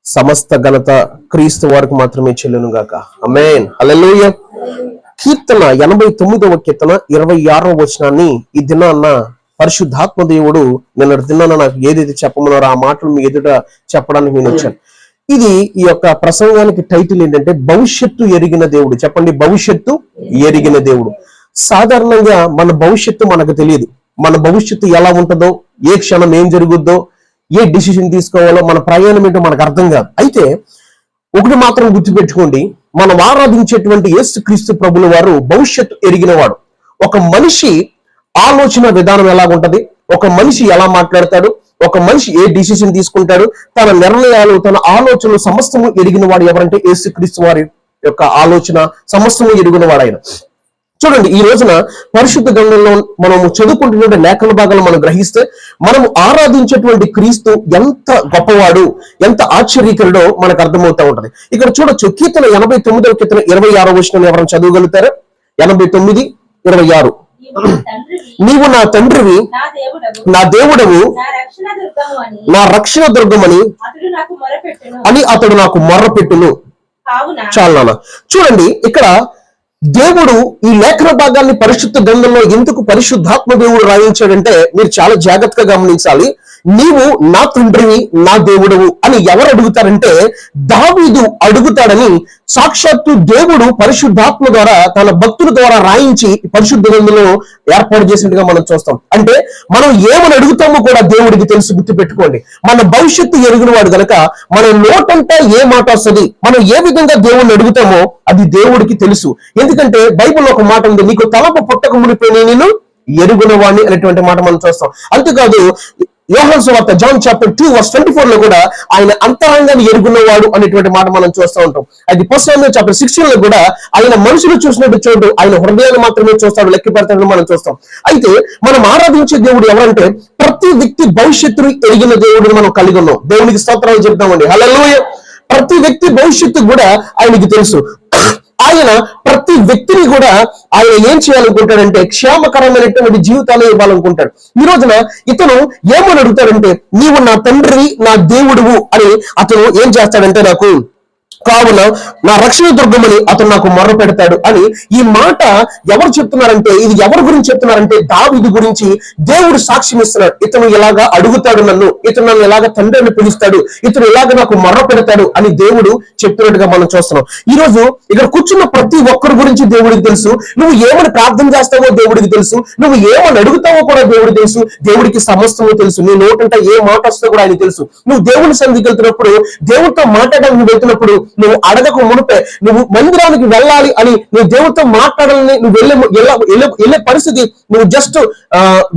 సమస్త ఘనత క్రీస్తు వారికి మాత్రమే చెల్లును గాక. ఆమేన్. హల్లెలూయా. కీర్తన 89వ కీర్తన 26వ వచనాన్ని ఈ దినాన్న పరిశుద్ధాత్మ దేవుడు నిన్నటి దినాన నాకు ఏదైతే చెప్పమన్నారో ఆ మాటలు మీ ఎదుట చెప్పడానికి నేను వచ్చాను. ఇది ఈ యొక్క ప్రసంగానికి టైటిల్ ఏంటంటే భవిష్యత్తు ఎరిగిన దేవుడు. చెప్పండి, భవిష్యత్తు ఎరిగిన దేవుడు. సాధారణంగా మన భవిష్యత్తు మనకు తెలియదు. మన భవిష్యత్తు ఎలా ఉంటుందో, ఏ క్షణం ఏం జరుగుద్దో, ఏ డిసిషన్ తీసుకోవాలో, మన ప్రయాణం ఏంటో మనకు అర్థం కాదు. అయితే ఒకటి మాత్రం గుర్తుపెట్టుకోండి, మనం ఆరాధించేటువంటి యేసుక్రీస్తు ప్రభుల వారు భవిష్యత్తు ఎరిగిన వాడు. ఒక మనిషి ఆలోచన విధానం ఎలా ఉంటది, ఒక మనిషి ఎలా మాట్లాడతాడు, ఒక మనిషి ఏ డిసిషన్ తీసుకుంటాడు, తన నిర్ణయాలు, తన ఆలోచనలు సమస్తము ఎరిగిన వాడు ఎవరంటే యేసుక్రీస్తు వారి యొక్క ఆలోచన సమస్తము ఎరిగిన వాడు ఆయన. చూడండి, ఈ రోజున పరిశుద్ధ గ్రంథంలో మనము చదువుకుంటున్న లేఖన భాగాలు మనం గ్రహిస్తే మనము ఆరాధించేటువంటి క్రీస్తు ఎంత గొప్పవాడు, ఎంత ఆశ్చర్యకరుడో మనకు అర్థమవుతా ఉంటది. ఇక్కడ చూడొచ్చు, కీర్తన 89వ కీర్తన 26వ వచనం ఎవరైనా చదవగలుగుతారా? 89:26. నీవు నా తండ్రివి, నా దేవుడవు, నా రక్షణ దుర్గమని అని అతడు నాకు మొర్రపెట్టును. చాలు నాన్న. చూడండి, ఇక్కడ దేవుడు ఈ లేఖన భాగాన్ని పరిశుద్ధ గ్రంథంలో ఎందుకు పరిశుద్ధాత్మ దేవుడు రాయించాడంటే మీరు చాలా జాగ్రత్తగా గమనించాలి. నీవు నా తండ్రివి, నా దేవుడవు అని ఎవరు అడుగుతారంటే దావీదు అడుగుతాడని సాక్షాత్తు దేవుడు పరిశుద్ధాత్మ ద్వారా తన భక్తుల ద్వారా రాయించి పరిశుద్ధ గ్రంథంలో ఏర్పాటు చేసినట్టుగా మనం చూస్తాం. అంటే మనం ఏమని అడుగుతామో కూడా దేవుడికి తెలుసు. గుర్తుపెట్టుకోండి, మన భవిష్యత్తు ఎరిగిన వాడు గనక మన నోటంటే ఏ మాట వస్తుంది, మనం ఏ విధంగా దేవుడిని అడుగుతామో అది దేవుడికి తెలుసు. ఎందుకంటే బైబిల్లో ఒక మాట ఉంది, నీకు తలపు పుట్టక మునిపోయి నేను ఎరుగునవాణ్ణి అనేటువంటి మాట మనం చూస్తాం. అంతేకాదు యోహాను సువార్త జాన్ చాప్టర్ 2:24 కూడా ఆయన అంతరంగాన్ని ఎరుగున్నవాడు అనేటువంటి మాట మనం చూస్తూ ఉంటాం. అది 1 Samuel చాప్టర్ 16 కూడా ఆయన మనుషులు చూసినట్టు చూడు, ఆయన హృదయాన్ని మాత్రమే చూస్తాడు, లెక్క పెడతాడని మనం చూస్తాం. అయితే మనం ఆరాధించే దేవుడు ఎవరంటే ప్రతి వ్యక్తి భవిష్యత్తును ఎరిగిన దేవుడిని మనం కలిగి ఉన్నాం. దేవునికి స్తోత్రాలు చెప్తామండి. హల్లెలూయా. ప్రతి వ్యక్తి భవిష్యత్తు కూడా ఆయనకి తెలుసు. ఆయన ప్రతి వ్యక్తిని కూడా ఆయన ఏం చేయాలనుకుంటాడంటే క్షేమకరమైనటువంటి జీవితాలు ఇవ్వాలనుకుంటాడు. ఈ రోజున ఇతను ఏమని అడుగుతాడంటే నీవు నా తండ్రి, నా దేవుడువు అని అతను ఏం చేస్తాడంటే నాకు కావున నా రక్షణ దుర్గమని అతను నాకు మొర్ర పెడతాడు అని. ఈ మాట ఎవరు చెప్తున్నారంటే, ఇది ఎవరి గురించి చెప్తున్నారంటే దావీదు గురించి దేవుడు సాక్ష్యం ఇస్తున్నాడు. ఇతను ఇలాగా అడుగుతాడు నన్ను, ఇతను నన్ను ఇలాగ తండ్రిని పిలుస్తాడు, ఇతను ఇలాగ నాకు మొర్ర పెడతాడు అని దేవుడు చెప్తున్నట్టుగా మనం చూస్తున్నాం. ఈ రోజు ఇక్కడ కూర్చున్న ప్రతి ఒక్కరి గురించి దేవుడికి తెలుసు. నువ్వు ఏమని ప్రార్థన చేస్తావో దేవుడికి తెలుసు, నువ్వు ఏమని అడుగుతావో కూడా దేవుడికి తెలుసు. దేవుడికి సమస్తము తెలుసు. నీ నోటంటే ఏ మాట వస్తుందో కూడా ఆయన తెలుసు. నువ్వు దేవుని సన్నిధికి వెళ్తున్నప్పుడు, దేవుడితో మాట్లాడడానికి వెళ్తున్నప్పుడు నువ్వు అడగకు మునిపే నువ్వు మందిరానికి వెళ్ళాలి అని నువ్వు దేవుడితో మాట్లాడాలని నువ్వు వెళ్ళే పరిస్థితి, నువ్వు జస్ట్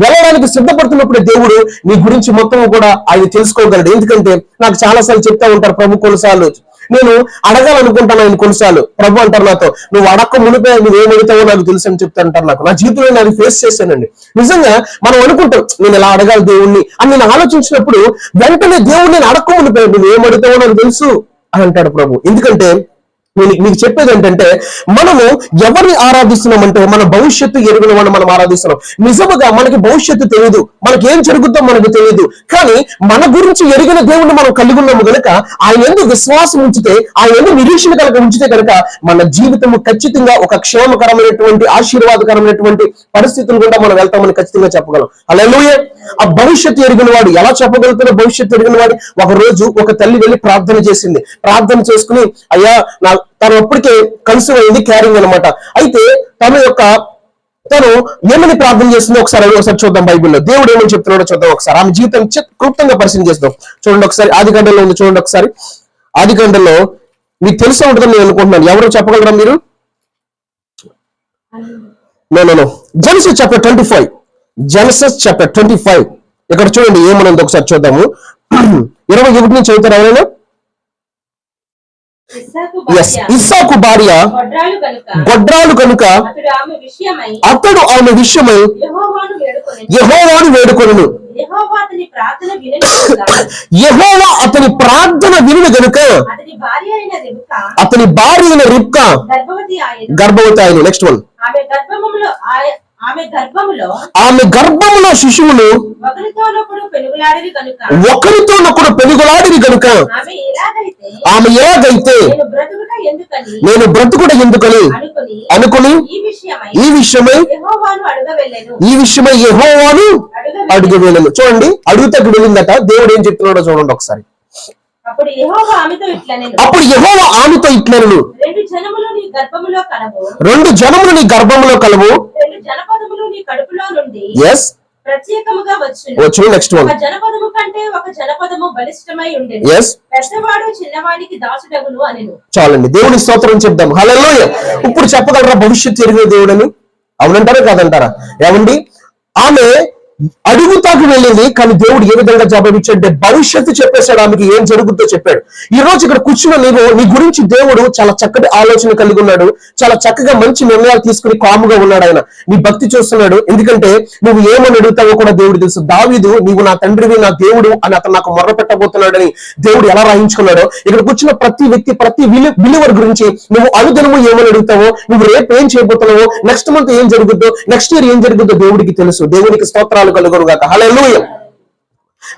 వెళ్ళడానికి సిద్ధపడుతున్నప్పుడే దేవుడు నీ గురించి మొత్తం కూడా ఆయన తెలుసుకోగలడు. ఎందుకంటే నాకు చాలా సార్లు చెప్తా ఉంటారు ప్రభు, కొన్నిసార్లు నేను అడగాలనుకుంటాను ఆయన కొన్నిసార్లు ప్రభు అంటారు నాతో, నువ్వు అడగక మునిపే నువ్వేం అడుగుతావో నాకు తెలుసు అని చెప్తా అంటారు. నాకు నా జీవితంలో నేను ఫేస్ చేశానండి. నిజంగా మనం అనుకుంటాం నేను ఇలా అడగాలి దేవుణ్ణి అని నేను ఆలోచించినప్పుడు వెంటనే దేవుడు నేను అడగక మునిపే నువ్వేం అడుగుతావో నాకు తెలుసు అని అంటాడు ప్రభు. ఎందుకంటే నేను మీకు చెప్పేది ఏంటంటే మనము ఎవరిని ఆరాధిస్తున్నామంటే మన భవిష్యత్తు ఎరుగున వాడిని మనం ఆరాధిస్తున్నాం. నిజముగా మనకి భవిష్యత్తు తెలియదు, మనకి ఏం జరుగుతుందో మనకు తెలియదు, కానీ మన గురించి ఎరిగిన దేవుణ్ణి మనం కలిగి ఉన్నాము కనుక ఆయన ఎందుకు విశ్వాసం ఉంచితే, ఆయన ఎందుకు నిరీక్షణ కనుక ఉంచితే కనుక మన జీవితము ఖచ్చితంగా ఒక క్షేమకరమైనటువంటి ఆశీర్వాదకరమైనటువంటి పరిస్థితులు కూడా మనం వెళ్తామని ఖచ్చితంగా చెప్పగలం. హల్లెలూయా. ఆ భవిష్యత్తు ఎరిగిన వాడు ఎలా చెప్పగలుగుతున్న భవిష్యత్తు ఎరిగిన వాడు, ఒక రోజు ఒక తల్లి వెళ్ళి ప్రార్థన చేసింది. ప్రార్థన చేసుకుని అయ్యా తను అప్పటికే కన్సీవ్ అయింది, క్యారింగ్ అనమాట. అయితే తను ఏమని ప్రార్థన చేస్తుందో ఒకసారి చూద్దాం. బైబిల్లో దేవుడు ఏమని చెప్తున్నాడో చూద్దాం ఒకసారి. ఆమె జీవితం క్లుప్తంగా పరిశీలన చేద్దాం. చూడండి ఒకసారి, ఆదికాండంలో ఉంది చూడండి ఒకసారి. ఆదికాండంలో మీకు తెలిసే ఉంటుందని నేను అనుకుంటున్నాను. ఎవరు చెప్పగలరా మీరు? No. Genesis chapter 25. Genesis chapter 25 ఇక్కడ చూడండి ఏమనుంది ఒకసారి చూద్దాము. 21 నుంచి చదువుతారు ఎవరైనా? ఇస్సాకు భార్య గొడ్రాలు కనుక అతడు ఆమె విషయమై యెహోవాను వేడుకొనెను. యెహోవా అతని ప్రార్థన వినును గనుక అతని భార్య అయిన రిబ్కా గర్భవతి అయింది. Next one. ఆమె గర్భములో శిశువులు ఒకరితోనొకడు పెనుగులాడిరి గనుక ఆమె ఎలాగైతే నేను బ్రతుకుట ఎందుకని అనుకుని ఈ విషయమై యెహోవాను అడుగవేలను. చూడండి, అడుగుతకు వెళ్ళిందట. దేవుడు ఏం చెప్తున్నాడో చూడండి ఒకసారి. అప్పుడు యెహోవా ఆమెతో ఇట్లనెను, రెండు జనములు నీ గర్భములో కలవు, ఎస్ వచ్చి నెక్స్ట్ వన్, జనపదము కంటే ఒక జనపదము బలిష్టమై ఉండెను, పెద్దవాడు చిన్నవానికి దాసుడగును అనెను. చాలండి, దేవుని స్తోత్రం చెప్దాం. హల్లెలూయా. ఇప్పుడు చెప్పగలరా భవిష్యత్తు ఎరిగిన దేవుడని? అవునంటారా కాదంటారా? ఏమండి, ఆమె అడుగుతాకు వెళ్ళింది, కానీ దేవుడు ఏ విధంగా జవాబిచ్చాడంటే భవిష్యత్తు చెప్పేశాడు. ఆమెకి ఏం జరుగుతుందో చెప్పాడు. ఈ రోజు ఇక్కడ కూర్చున్న నీవు, నీ గురించి దేవుడు చాలా చక్కటి ఆలోచన కలిగి ఉన్నాడు. చాలా చక్కగా మంచి నిర్ణయాలు తీసుకుని కాముగా ఉన్నాడు. ఆయన నీ భక్తి చూస్తున్నాడు. ఎందుకంటే నువ్వు ఏమని అడుగుతావో కూడా దేవుడు తెలుసు. దావీదు, నీవు నా తండ్రివి, నా దేవుడు అని అతను నాకు మొర్ర పెట్టబోతున్నాడని దేవుడు ఎలా రాయించుకున్నాడో, ఇక్కడ కూర్చున్న ప్రతి వ్యక్తి, ప్రతి బిలీవర్ గురించి నువ్వు అనుదినము ఏమని అడుగుతావో, నువ్వు రేపు ఏం చేయబోతున్నావో, నెక్స్ట్ మంత్ ఏం జరుగుద్దో, నెక్స్ట్ ఇయర్ ఏం జరుగుద్దో దేవుడికి తెలుసు. దేవునికి స్తోత్రాలు కలుగును గాక. హల్లెలూయా.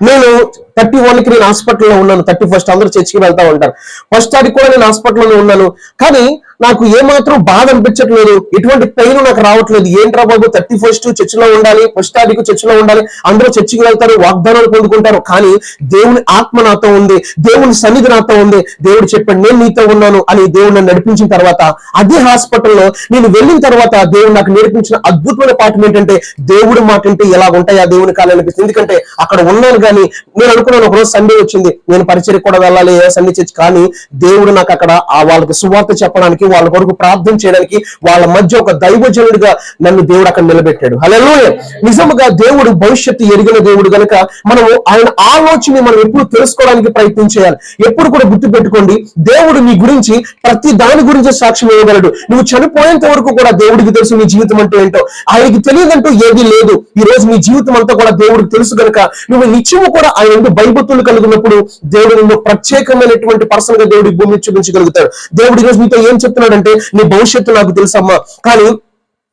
నేను 31కి నేను హాస్పిటల్లో ఉన్నాను. 31st అందరూ చర్చికి వెళ్తా ఉంటారు. ఫస్ట్ తారీఖు కూడా నేను హాస్పిటల్లో ఉన్నాను. కానీ నాకు ఏమాత్రం బాధ అనిపించట్లేదు, ఎటువంటి పెయిన్ నాకు రావట్లేదు. ఏంట్రా బాబు, 31st చర్చిలో ఉండాలి, 1st తారీఖు చర్చిలో ఉండాలి, అందరూ చర్చికి వెళ్తారు, వాగ్దానాలు పొందుకుంటారు. కానీ దేవుని ఆత్మ నాతో ఉంది, దేవుని సన్నిధి నాతో ఉంది. దేవుడు చెప్పాడు, నేను నీతో ఉన్నాను అని దేవుడు నన్ను నడిపించిన తర్వాత, అదే హాస్పిటల్లో నేను వెళ్ళిన తర్వాత దేవుడు నాకు నేర్పించిన అద్భుతమైన పాఠం ఏంటంటే, దేవుడి మాట అంటే ఎలా ఉంటాయి ఆ దేవుని కాలం అనిపిస్తుంది. ఎందుకంటే అక్కడ ఉన్నాను. కానీ నేను అనుకున్నాను, ఒకరోజు సండే వచ్చింది, నేను పరిచయం కూడా వెళ్ళాలి సండే చర్చి. కానీ దేవుడు నాకు అక్కడ వాళ్ళకి సువార్త చెప్పడానికి, వాళ్ళ కొరకు ప్రార్థన చేయడానికి, వాళ్ళ మధ్య ఒక దైవజనుడిగా నన్ను దేవుడు అక్కడ నిలబెట్టాడు. హల్లెలూయా. నిజంగా దేవుడు భవిష్యత్తు ఎరిగిన దేవుడు గనుక మనము ఆయన ఆలోచన మనం ఎప్పుడు తెలుసుకోవడానికి ప్రయత్నం చేయాలి. ఎప్పుడు కూడా గుర్తు పెట్టుకోండి, దేవుడు నీ గురించి ప్రతి దాని గురించి సాక్ష్యం ఇవ్వగలడు. నువ్వు చనిపోయేంత వరకు కూడా దేవుడికి తెలుసు నీ జీవితం అంటే ఏంటో. ఆయనకి తెలియదంటూ ఏది లేదు. ఈ రోజు నీ జీవితం అంతా కూడా దేవుడికి తెలుసు కనుక నువ్వు నిత్యము కూడా ఆయన భయభక్తులు కలిగినప్పుడు దేవుడు నిన్ను ప్రత్యేకమైనటువంటి పర్సన్ గా దేవుడికి భూమి చూపించగలుగుతాడు. దేవుడు ఈ రోజు నీతో ఏం చెప్తున్నాడంటే, నీ భవిష్యత్తు నాకు తెలుసమ్మా. కానీ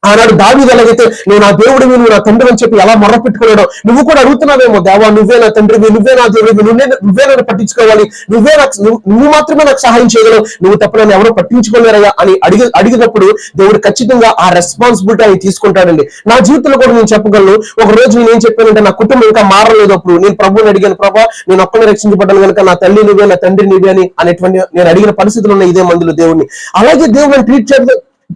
ఆనాడు దావీదు ఎలాగైతే నువ్వు నా దేవుడివి, నువ్వు నా తండ్రి అని చెప్పి ఎలా మొర్ర పెట్టుకున్నాడో, నువ్వు కూడా అడుగుతున్నావేమో, దేవా నువ్వే నా తండ్రివి, నువ్వే నా దేవుడివి, నువ్వే నన్ను పట్టించుకోవాలి, నువ్వు మాత్రమే నాకు సహాయం చేయగలవు, నువ్వు తప్ప నన్ను ఎవరో పట్టించుకోలేరయ్యా అని అడిగినప్పుడు దేవుడు ఖచ్చితంగా ఆ రెస్పాన్సిబిలిటీ ఆయన తీసుకుంటాడండి. నా జీవితంలో కూడా నేను చెప్పగలను. ఒక రోజు నేను ఏం చెప్పానంటే, నా కుటుంబం ఇంకా మారలేదు. అప్పుడు నేను ప్రభువుని అడిగాను, ప్రభా నేను ఒక్కనే రక్షించబడ్డాను కనుక నా తల్లి నువ్వే, నా తండ్రి నువ్వే అని అనేటువంటి నేను అడిగిన పరిస్థితులు ఉన్నాయి ఇదే మందులు దేవుడిని. అలాగే దేవుడిని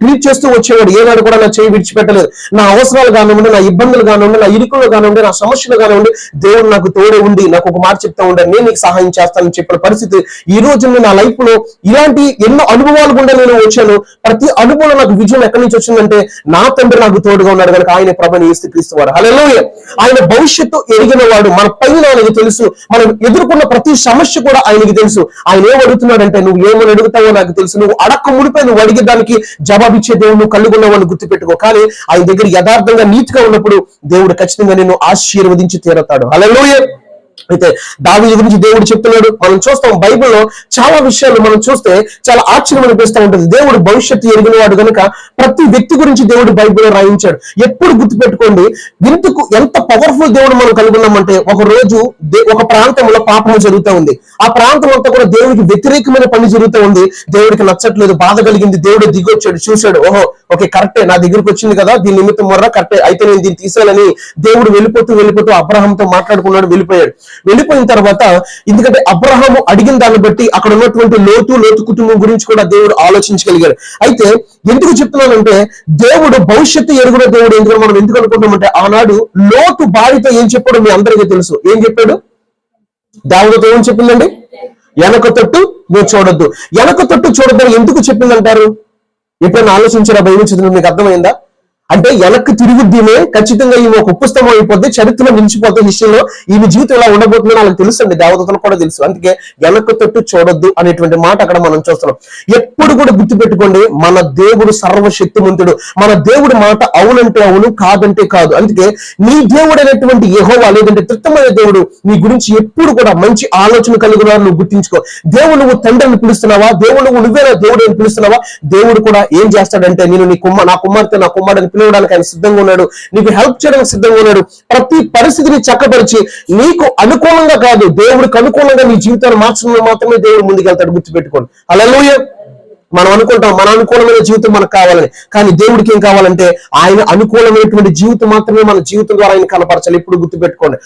ట్రీట్ చేస్తూ వచ్చేవాడు. ఏనాడు కూడా నా చేయి విడిచిపెట్టలేదు. నా అవసరాలు కానివ్వండి, నా ఇబ్బందులు కానివ్వండి, నా ఇరుకులు కానివ్వండి, నా సమస్యలు కానివ్వండి, దేవుడు నాకు తోడే ఉండి నాకు ఒక మాట చెప్తా ఉండాలి, నేను నీకు సహాయం చేస్తానని చెప్పిన పరిస్థితి ఈ రోజు నా లైఫ్ లో ఇలాంటి ఎన్నో అనుభవాలు కూడా నేను వచ్చాను. ప్రతి అనుభవం నాకు విజయం ఎక్కడి నుంచి వచ్చిందంటే, నా తండ్రి నాకు తోడుగా ఉన్నాడు కనుక ఆయన ప్రభుని యేసుక్రీస్తు వారు. హల్లెలూయా. ఆయన భవిష్యత్తు ఎరిగిన వాడు. మన పైన ఆయనకు తెలుసు. మనం ఎదుర్కొన్న ప్రతి సమస్య కూడా ఆయనకి తెలుసు. ఆయన ఏం అడుగుతున్నాడంటే, నువ్వు ఏమని అడుగుతావో నాకు తెలుసు. నువ్వు అడక్క ముడిపోయి నువ్వు అడిగేదానికి జవాబిచ్చే దేవుడు కలిగి ఉన్నవాళ్ళు గుర్తుపెట్టుకో. కానీ ఆయన దగ్గర యథార్థంగా నీతిగా ఉన్నప్పుడు దేవుడు ఖచ్చితంగా నిన్ను ఆశీర్వదించి తీరతాడు. హల్లెలూయా. అయితే దావీదు గురించి దేవుడు చెప్తున్నాడు. మనం చూస్తాం బైబిల్లో చాలా విషయాలు మనం చూస్తే చాలా ఆశ్చర్యం అనిపిస్తూ ఉంటుంది. దేవుడు భవిష్యత్తు ఎరిగిన వాడు కనుక ప్రతి వ్యక్తి గురించి దేవుడు బైబిల్లో రాయించాడు. ఎప్పుడు గుర్తుపెట్టుకోండి, ఎంత పవర్ఫుల్ దేవుడు మనం కలుగున్నామంటే, ఒక రోజు ఒక ప్రాంతంలో పాపం జరుగుతూ ఉంది. ఆ ప్రాంతం అంతా కూడా దేవుడికి వ్యతిరేకమైన పని జరుగుతూ ఉంది. దేవుడికి నచ్చట్లేదు, బాధ కలిగింది. దేవుడు దిగొచ్చాడు, చూశాడు, ఓహో ఓకే కరెక్టే, నా దగ్గరికి వచ్చింది కదా, దీని నిమిత్తం మొర్ర కరెక్టే, అయితే నేను దీన్ని తీసేయాలని దేవుడు వెళ్ళిపోతూ అబ్రహాంతో మాట్లాడుకున్నాడు. వెళ్ళిపోయిన తర్వాత, ఎందుకంటే అబ్రహాము అడిగిన దాన్ని బట్టి అక్కడ ఉన్నటువంటి లోతు కుటుంబం గురించి కూడా దేవుడు ఆలోచించగలిగాడు. అయితే ఎందుకు చెప్తున్నానంటే, దేవుడు భవిష్యత్తు ఎరుగున దేవుడు ఎందుకు మనం ఎందుకు అనుకుంటామంటే, ఆనాడు లోతు భార్యతో ఏం చెప్పాడో మీ అందరికీ తెలుసు. ఏం చెప్పాడు? దేవుడితో ఏం చెప్పిందండి? వెనక తట్టు నువ్వు చూడొద్దు. వెనక తట్టు చూడొద్దని ఎందుకు చెప్పిందంటారు? ఎప్పుడైనా ఆలోచించారా? బైబిల్ చదివిన మీకు అర్థమైందా? అంటే వెనక్కి తిరుగుద్దినే ఖచ్చితంగా ఈమె ఒక పుస్తకం అయిపోద్ది, చరిత్రలో నిలిచిపోతే, హిస్టరీలో ఈమె జీవితం ఎలా ఉండబోతుందో వాళ్ళకి తెలుసు అండి, దేవతలకు కూడా తెలుసు. అందుకే వెనక్కి తట్టు చూడొద్దు అనేటువంటి మాట అక్కడ మనం చూస్తున్నాం. ఎప్పుడు కూడా గుర్తుపెట్టుకోండి, మన దేవుడు సర్వశక్తిమంతుడు. మన దేవుడి మాట అవునంటే అవును, కాదంటే కాదు. అందుకే నీ దేవుడు అనేటువంటి యెహోవా, లేదంటే త్రిత్వమైన దేవుడు నీ గురించి ఎప్పుడు కూడా మంచి ఆలోచన కలిగి ఉన్నారు. నువ్వు గుర్తించుకో. దేవుడు నువ్వు తండ్రిని పిలుస్తున్నావా? దేవుడు నువ్వేనా దేవుడు అని పిలుస్తున్నావా? దేవుడు కూడా ఏం చేస్తాడంటే, నేను నా కుమార్తె నా కుమారుడిని పిలవడానికి ఆయన సిద్ధంగా ఉన్నాడు, నీకు హెల్ప్ చేయడానికి సిద్ధంగా ఉన్నాడు. ప్రతి పరిస్థితిని చక్కపరిచి నీకు అనుకూలంగా కాదు, దేవుడికి అనుకూలంగా నీ జీవితాన్ని మార్చడంలో మాత్రమే దేవుడు ముందుకెళ్తాడు. గుర్తుపెట్టుకోండి. హల్లెలూయా. మనం అనుకుంటాం మన అనుకూలమైన జీవితం మనకు కావాలని, కానీ దేవుడికి ఏం కావాలంటే ఆయన అనుకూలమైనటువంటి జీవితం మాత్రమే మన జీవితం ద్వారా ఆయన కనపరచాలి. ఇప్పుడు గుర్తుపెట్టుకోండి,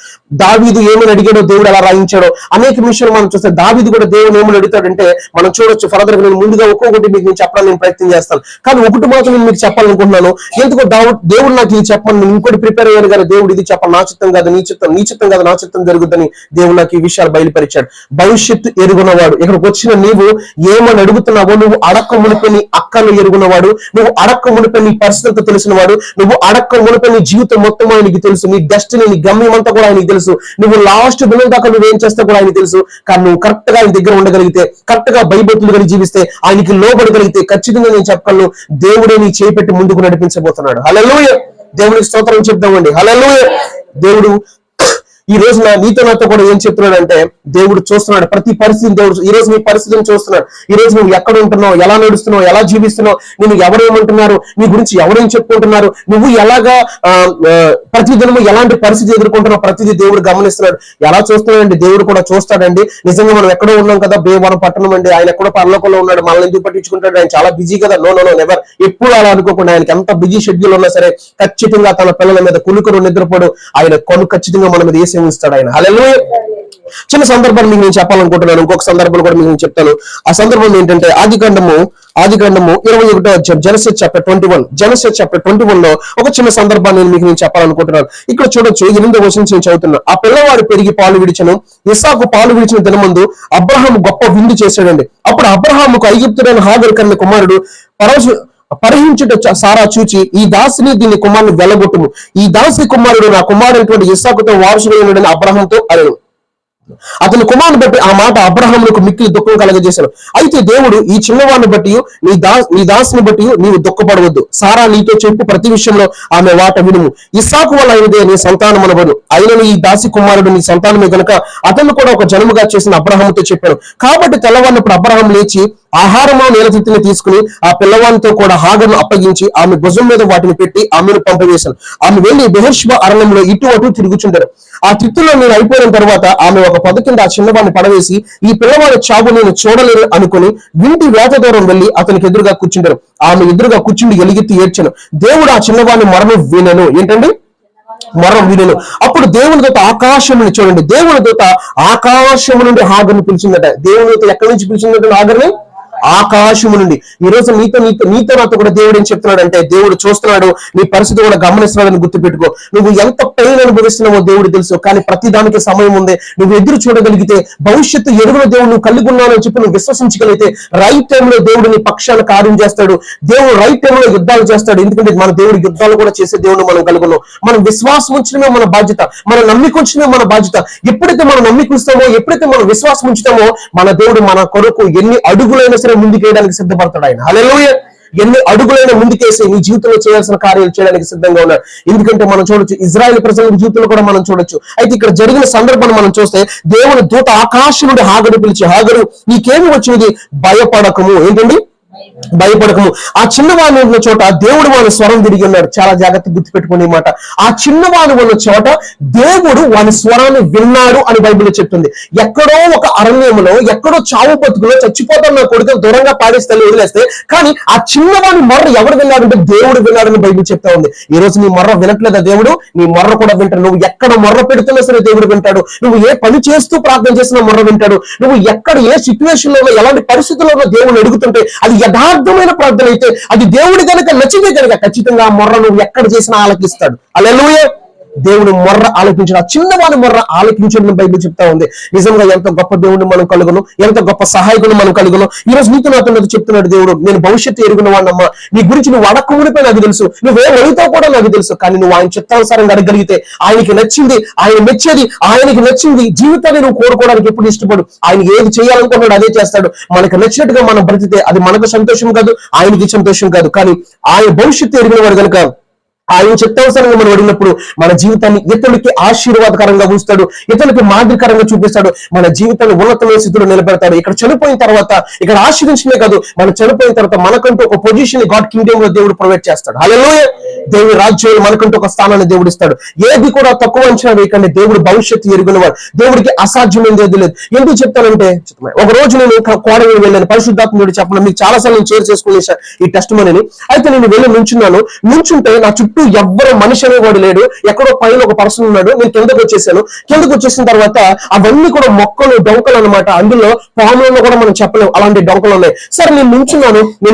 దావీదు ఏమని అడిగాడో దేవుడు ఎలా రాయించాడో అనేక విషయాలు మనం చూస్తే, దావీదు కూడా దేవుడు ఏమని అడుగుతాడంటే మనం చూడొచ్చు. ఫర్దర్ నేను ముందుగా ఒక్కొక్కటి మీకు నేను చెప్పాలని నేను ప్రయత్నం చేస్తాను, కానీ ఒకటి మాత్రం నేను మీకు చెప్పాలనుకుంటున్నాను. ఎందుకో దేవుడు నాకు ఇది చెప్పాను, నేను ఇంకోటి ప్రిపేర్ అయ్యాను కానీ దేవుడు ఇది చెప్పాలి, నా చిత్తం కాదు నీ చిత్తం, నీ చిత్తం కాదు నా చిత్తం జరుగుద్దని దేవుడు నాకు ఈ విషయాలు బయలుపరిచాడు. భవిష్యత్తు ఎరుగున్నవాడు. ఇక్కడికి వచ్చిన నీవు ఏమని అడుగుతున్నావో, నువ్వు అడక్క మునిపే నీ అక్కలు ఎరుగున్నవాడు, నువ్వు అడక్క మునిపే నీ పరిస్థితి తెలిసిన వాడు, నువ్వు అడక్క మునిపే నీ జీవితం మొత్తం ఆయనకి తెలుసు, నీ డెస్టినీ నీ గమ్యం అంతా కూడా ఆయనకి తెలుసు, నువ్వు లాస్ట్ దినం దాకా నువ్వేం చేస్తా కూడా ఆయనకి తెలుసు. కానీ నువ్వు కరెక్ట్ గా ఆయన దగ్గర ఉండగలిగితే, కరెక్ట్ గా భయభక్తులు కలిగి జీవిస్తే, ఆయనకి లోబడగలిగితే ఖచ్చితంగా నేను చెప్పగలను, దేవుడే నీ చేపెట్టి ముందుకు నడిపించబోతున్నాడు. హల్లెలూయా. దేవునికి స్తోత్రం చెప్దామండి. హల్లెలూయా. దేవుడు ఈ రోజు నీతో నాతో కూడా ఏం చెప్తున్నాడంటే, దేవుడు చూస్తున్నాడు ప్రతి పరిస్థితిని. దేవుడు ఈ రోజు నీ పరిస్థితిని చూస్తున్నాడు. ఈ రోజు నువ్వు ఎక్కడ ఉంటున్నావు, ఎలా నడుస్తున్నావు, ఎలా జీవిస్తున్నావు, నేను ఎవరేమంటున్నారు, నీ గురించి ఎవరేం చెప్పుకుంటున్నారు, నువ్వు ఎలాగా ప్రతి దినము ఎలాంటి పరిస్థితి ఎదుర్కొంటున్నావు, ప్రతిదీ దేవుడు గమనిస్తున్నాడు. ఎలా చూస్తున్నాడండి, దేవుడు కూడా చూస్తాడండి. నిజంగా మనం ఎక్కడో ఉన్నాం కదా, బేవరం పట్టణం అండి, ఆయన ఎక్కడో పరలోకంలో ఉన్నాడు, మనల్ని ఎందుకు పట్టించుకుంటాడు, ఆయన చాలా బిజీ కదా. No no no never. ఎప్పుడు అలా అనుకోకుండా, ఆయనకి ఎంత బిజీ షెడ్యూల్ ఉన్నా సరే ఖచ్చితంగా తన పిల్లల మీద కులుకురు నిద్రపోడు, ఆయన ఖచ్చితంగా మన మీద ఇస్తాడు ఆయన. హల్లెలూయా. చిన్న సందర్భాన్ని మీకు నేను చెప్పాలనుకుంటున్నాను. ఇంకొక సందర్భం కూడా మీకు నేను చెప్తాను. ఆ సందర్భం ఏంటంటే ఆదికాండము 21వ అధ్యాయం, జెనసిస్ చాప్టర్ 21 లో ఒక చిన్న సందర్భాన్ని మీకు నేను చెప్పాలనుకుంటున్నాను. ఇక్కడ చూడొచ్చు, 8వ వచనం నేను చదువుతున్నాను. ఆ పిల్లవాడు పెరిగి పాలు విడిచెను, ఇస్సాకు పాలు విడిచిన దినమందు అబ్రహాము గొప్ప విందు చేశాడండి. అప్పుడు అబ్రహాముకు ఐగుప్తుడైన హాగరు కన్న కుమారుడు పరిహించుట సారా చూచి, ఈ దాసిని దీని కుమారుని వెలగొట్టుము, ఈ దాసి కుమారుడు నా కుమారుడు ఇస్సాకుతో వారసుడై ఉన్నాడని అబ్రహాముతో అనెను. అతని కుమారుని బట్టి ఆ మాట అబ్రహాములకు మిక్కిలి దుఃఖం కలగజేశాను. అయితే దేవుడు, ఈ చిన్నవాడిని బట్టి నీ దాసిని బట్టి నీవు దుఃఖపడవద్దు, సారా నీతో చెప్పు ప్రతి విషయంలో ఆమె వాట వినుము, ఇస్సాకు వల్ల అయినదే నీ సంతానం అనబడు, అయినను ఈ దాసి కుమారుడు నీ సంతానమే గనుక అతను కూడా ఒక జనముగా చేసిన అబ్రహాముతో చెప్పాను. కాబట్టి తెల్లవారినప్పుడు అబ్రహాం లేచి ఆహారము నేలతిత్తిని తీసుకుని ఆ పిల్లవానితో కూడా హాగరును అప్పగించి ఆమె భుజం మీద వాటిని పెట్టి ఆమెను పంపివేశాను. ఆమె వెళ్లి బెహెర్షెబా అరణ్యంలో ఇటు అటు తిరుగుచుంటారు. ఆ తిత్తులో నేను అయిపోయిన తర్వాత ఆమె ఒక పొద కింద ఆ చిన్నవాడిని పడవేసి, ఈ పిల్లవాడి చావు నేను చూడలేను అనుకుని వింటి వేట దూరం వెళ్లి అతనికి ఎదురుగా కూర్చుంటారు. ఆమె ఎదురుగా కూర్చుండి ఎలుగెత్తి ఏడ్చాను. దేవుడు ఆ చిన్నవాడిని మరణం వినను. ఏంటండి? మరణం వినను. అప్పుడు దేవుని దూత ఆకాశముని చూడండి, దేవుని దూత ఆకాశము నుండి హాగరుని పిలిచిందట. దేవుని దూత ఎక్కడి నుంచి పిలిచిందట హాగరుని? ఆకాశము నుండి. ఈ రోజు నీతో నాతో కూడా దేవుడు ఏం చెప్తున్నాడు అంటే, దేవుడు చూస్తున్నాడు, నీ పరిస్థితి కూడా గమనిస్తున్నాడని గుర్తుపెట్టుకో. నువ్వు ఎంత పెయిన్ అనుభవిస్తున్నావో దేవుడు తెలుసు, కానీ ప్రతి దానికి సమయం ఉంది. నువ్వు ఎదురు చూడగలిగితే, భవిష్యత్తు ఎదుగున దేవుడు నువ్వు కలిగి ఉన్నానని చెప్పి నువ్వు విశ్వసించగలిగితే, రైట్ టైంలో దేవుడు నీ పక్షాన కార్యం చేస్తాడు. దేవుడు రైట్ టైంలో యుద్ధాలు చేస్తాడు. ఎందుకంటే మన దేవుడు యుద్ధాలు కూడా చేసే దేవుడు మనం కలుగున్నాం. మనం విశ్వాసం ఉంచడమే మన బాధ్యత, మనం నమ్మిక ఉంచడమే మన బాధ్యత. ఎప్పుడైతే మనం నమ్మిక ఉంచుతామో, ఎప్పుడైతే మనం విశ్వాసం ఉంచుతామో, మన దేవుడు మన కొరకు ఎన్ని అడుగులైనా సరే ముందుకేయడానికి సిద్ధపడతాడు ఆయన. హల్లెలూయా. ఎన్ని అడుగులైనా ముందుకేసి నీ జీవితంలో చేయాల్సిన కార్యాలు చేయడానికి సిద్ధంగా ఉన్నాడు. ఎందుకంటే మనం చూడొచ్చు, ఇజ్రాయెల్ ప్రజల జీవితంలో కూడా మనం చూడొచ్చు. అయితే ఇక్కడ జరిగిన సందర్భాన్ని మనం చూస్తే, దేవుని దూత ఆకాశం నుండి హాగరు పిలిచి, హాగరు నీకేమి వచ్చింది, భయపడకము. ఏంటండి? భయపడకము. ఆ చిన్నవాడు ఉన్న చోట దేవుడు వాని స్వరం తిరిగి ఉన్నాడు. చాలా జాగ్రత్తగా గుర్తుపెట్టుకునే మాట. ఆ చిన్నవాడు ఉన్న చోట దేవుడు వాని స్వరాన్ని విన్నాడు అని బైబిల్ చెప్తుంది. ఎక్కడో ఒక అరణ్యంలో, ఎక్కడో చావు బతుకులో చచ్చిపోతాను నా కొడుకు దూరంగా పాడేస్తే వదిలేస్తే, కానీ ఆ చిన్నవాడిని మొర్ర ఎవరు విన్నాడంటే దేవుడు విన్నాడని బైబిల్ చెప్తా ఉంది. ఈ రోజు నీ మొర్ర వినట్లేదా దేవుడు? నీ మొర్ర కూడా వింటాడు. నువ్వు ఎక్కడ మొర్ర పెడుతున్నా సరే దేవుడు వింటాడు. నువ్వు ఏ పని చేస్తూ ప్రార్థన చేసినా మొర్ర వింటాడు. నువ్వు ఎక్కడ ఏ సిచ్యువేషన్ లో, ఎలాంటి పరిస్థితుల్లో దేవుడు అడుగుతుంటే, అది యథార్థమైన ప్రార్థన అయితే, అది దేవుడి కనుక నచ్చితే కనుక ఖచ్చితంగా ఆ మొర్ర నువ్వు ఎక్కడ చేసినా ఆలకిస్తాడు. హల్లెలూయా. దేవుడు మొర్ర ఆలకించడు, ఆ చిన్నవాడి మొర్ర ఆలకించడం బైబిల్ చెప్తా ఉంది. నిజంగా ఎంత గొప్ప దేవుడిని మనం కలుగును, ఎంత గొప్ప సహాయకుని మనం కలుగును. ఈ రోజు నీతో నాతో చెప్తున్నాడు దేవుడు, నేను భవిష్యత్తు ఎరుగున వాడినమ్మా, నీ గురించి నువ్వు అడక్కమునిపై నాకు తెలుసు, నువ్వేం అడుగుతావు కూడా నాకు తెలుసు. కానీ నువ్వు ఆయన చిత్తానుసారంగా అడగలిగితే, ఆయనకి నచ్చింది, ఆయన మెచ్చేది, ఆయనకి నచ్చింది జీవితాన్ని నువ్వు కోరుకోవడానికి ఎప్పుడు ఇష్టపడు. ఆయన ఏది చేయాలనుకున్నాడు అదే చేస్తాడు. మనకు నచ్చినట్టుగా మనం బ్రతికితే అది మనకు సంతోషం కాదు, ఆయనకి సంతోషం కాదు. కానీ ఆయన భవిష్యత్తు ఎరిగిన వాడు కనుక ఆయన చిత్తానుసారంగా మనం అడిగినప్పుడు మన జీవితాన్ని ఇతరులకి ఆశీర్వాదకరంగా ఉంచుతాడు, ఇతరులకి మాదిరికరంగా చూపిస్తాడు, మన జీవితాన్ని ఉన్నతమైన స్థితిలో నిలబెడతాడు. ఇక్కడ చనిపోయిన తర్వాత ఇక్కడ ఆశీర్వదించడమే కాదు, మనం చనిపోయిన తర్వాత మనకంటూ ఒక పొజిషన్ గాడ్ కింగ్డమ్ లో దేవుడు ప్రొవైడ్ చేస్తాడు. హల్లెలూయా. దేవుడి రాజ్యంలో మనకంటూ ఒక స్థానాన్ని దేవుడు ఇస్తాడు. ఏది కూడా తక్కువ అంచనా వేయకండి. దేవుడు భవిష్యత్తు ఎరుగునవాడు, దేవుడికి అసాధ్యమైనది ఏది లేదు. ఎందుకు చెప్తానంటే, ఒక రోజు నేను కోడగిరి వెళ్ళాను. పరిశుద్ధాత్ముడు చెప్పడం మీకు చాలాసార్లు నేను షేర్ చేసుకునే ఈ టెస్ట్ మనీని. అయితే నేను వెళ్ళి నుంచుంటే నా చుట్టూ ఎవ్వరు మనిషి అనేవాడు లేడు. ఎక్కడో పైన ఒక పర్సన్ ఉన్నాడు. నేను కిందకు వచ్చేసిన తర్వాత అవన్నీ కూడా మొక్కలు డొంకలు అనమాట. అందులో పాములను కూడా మనం చెప్పలేము, అలాంటి డొంకలు ఉన్నాయి. సరే నేను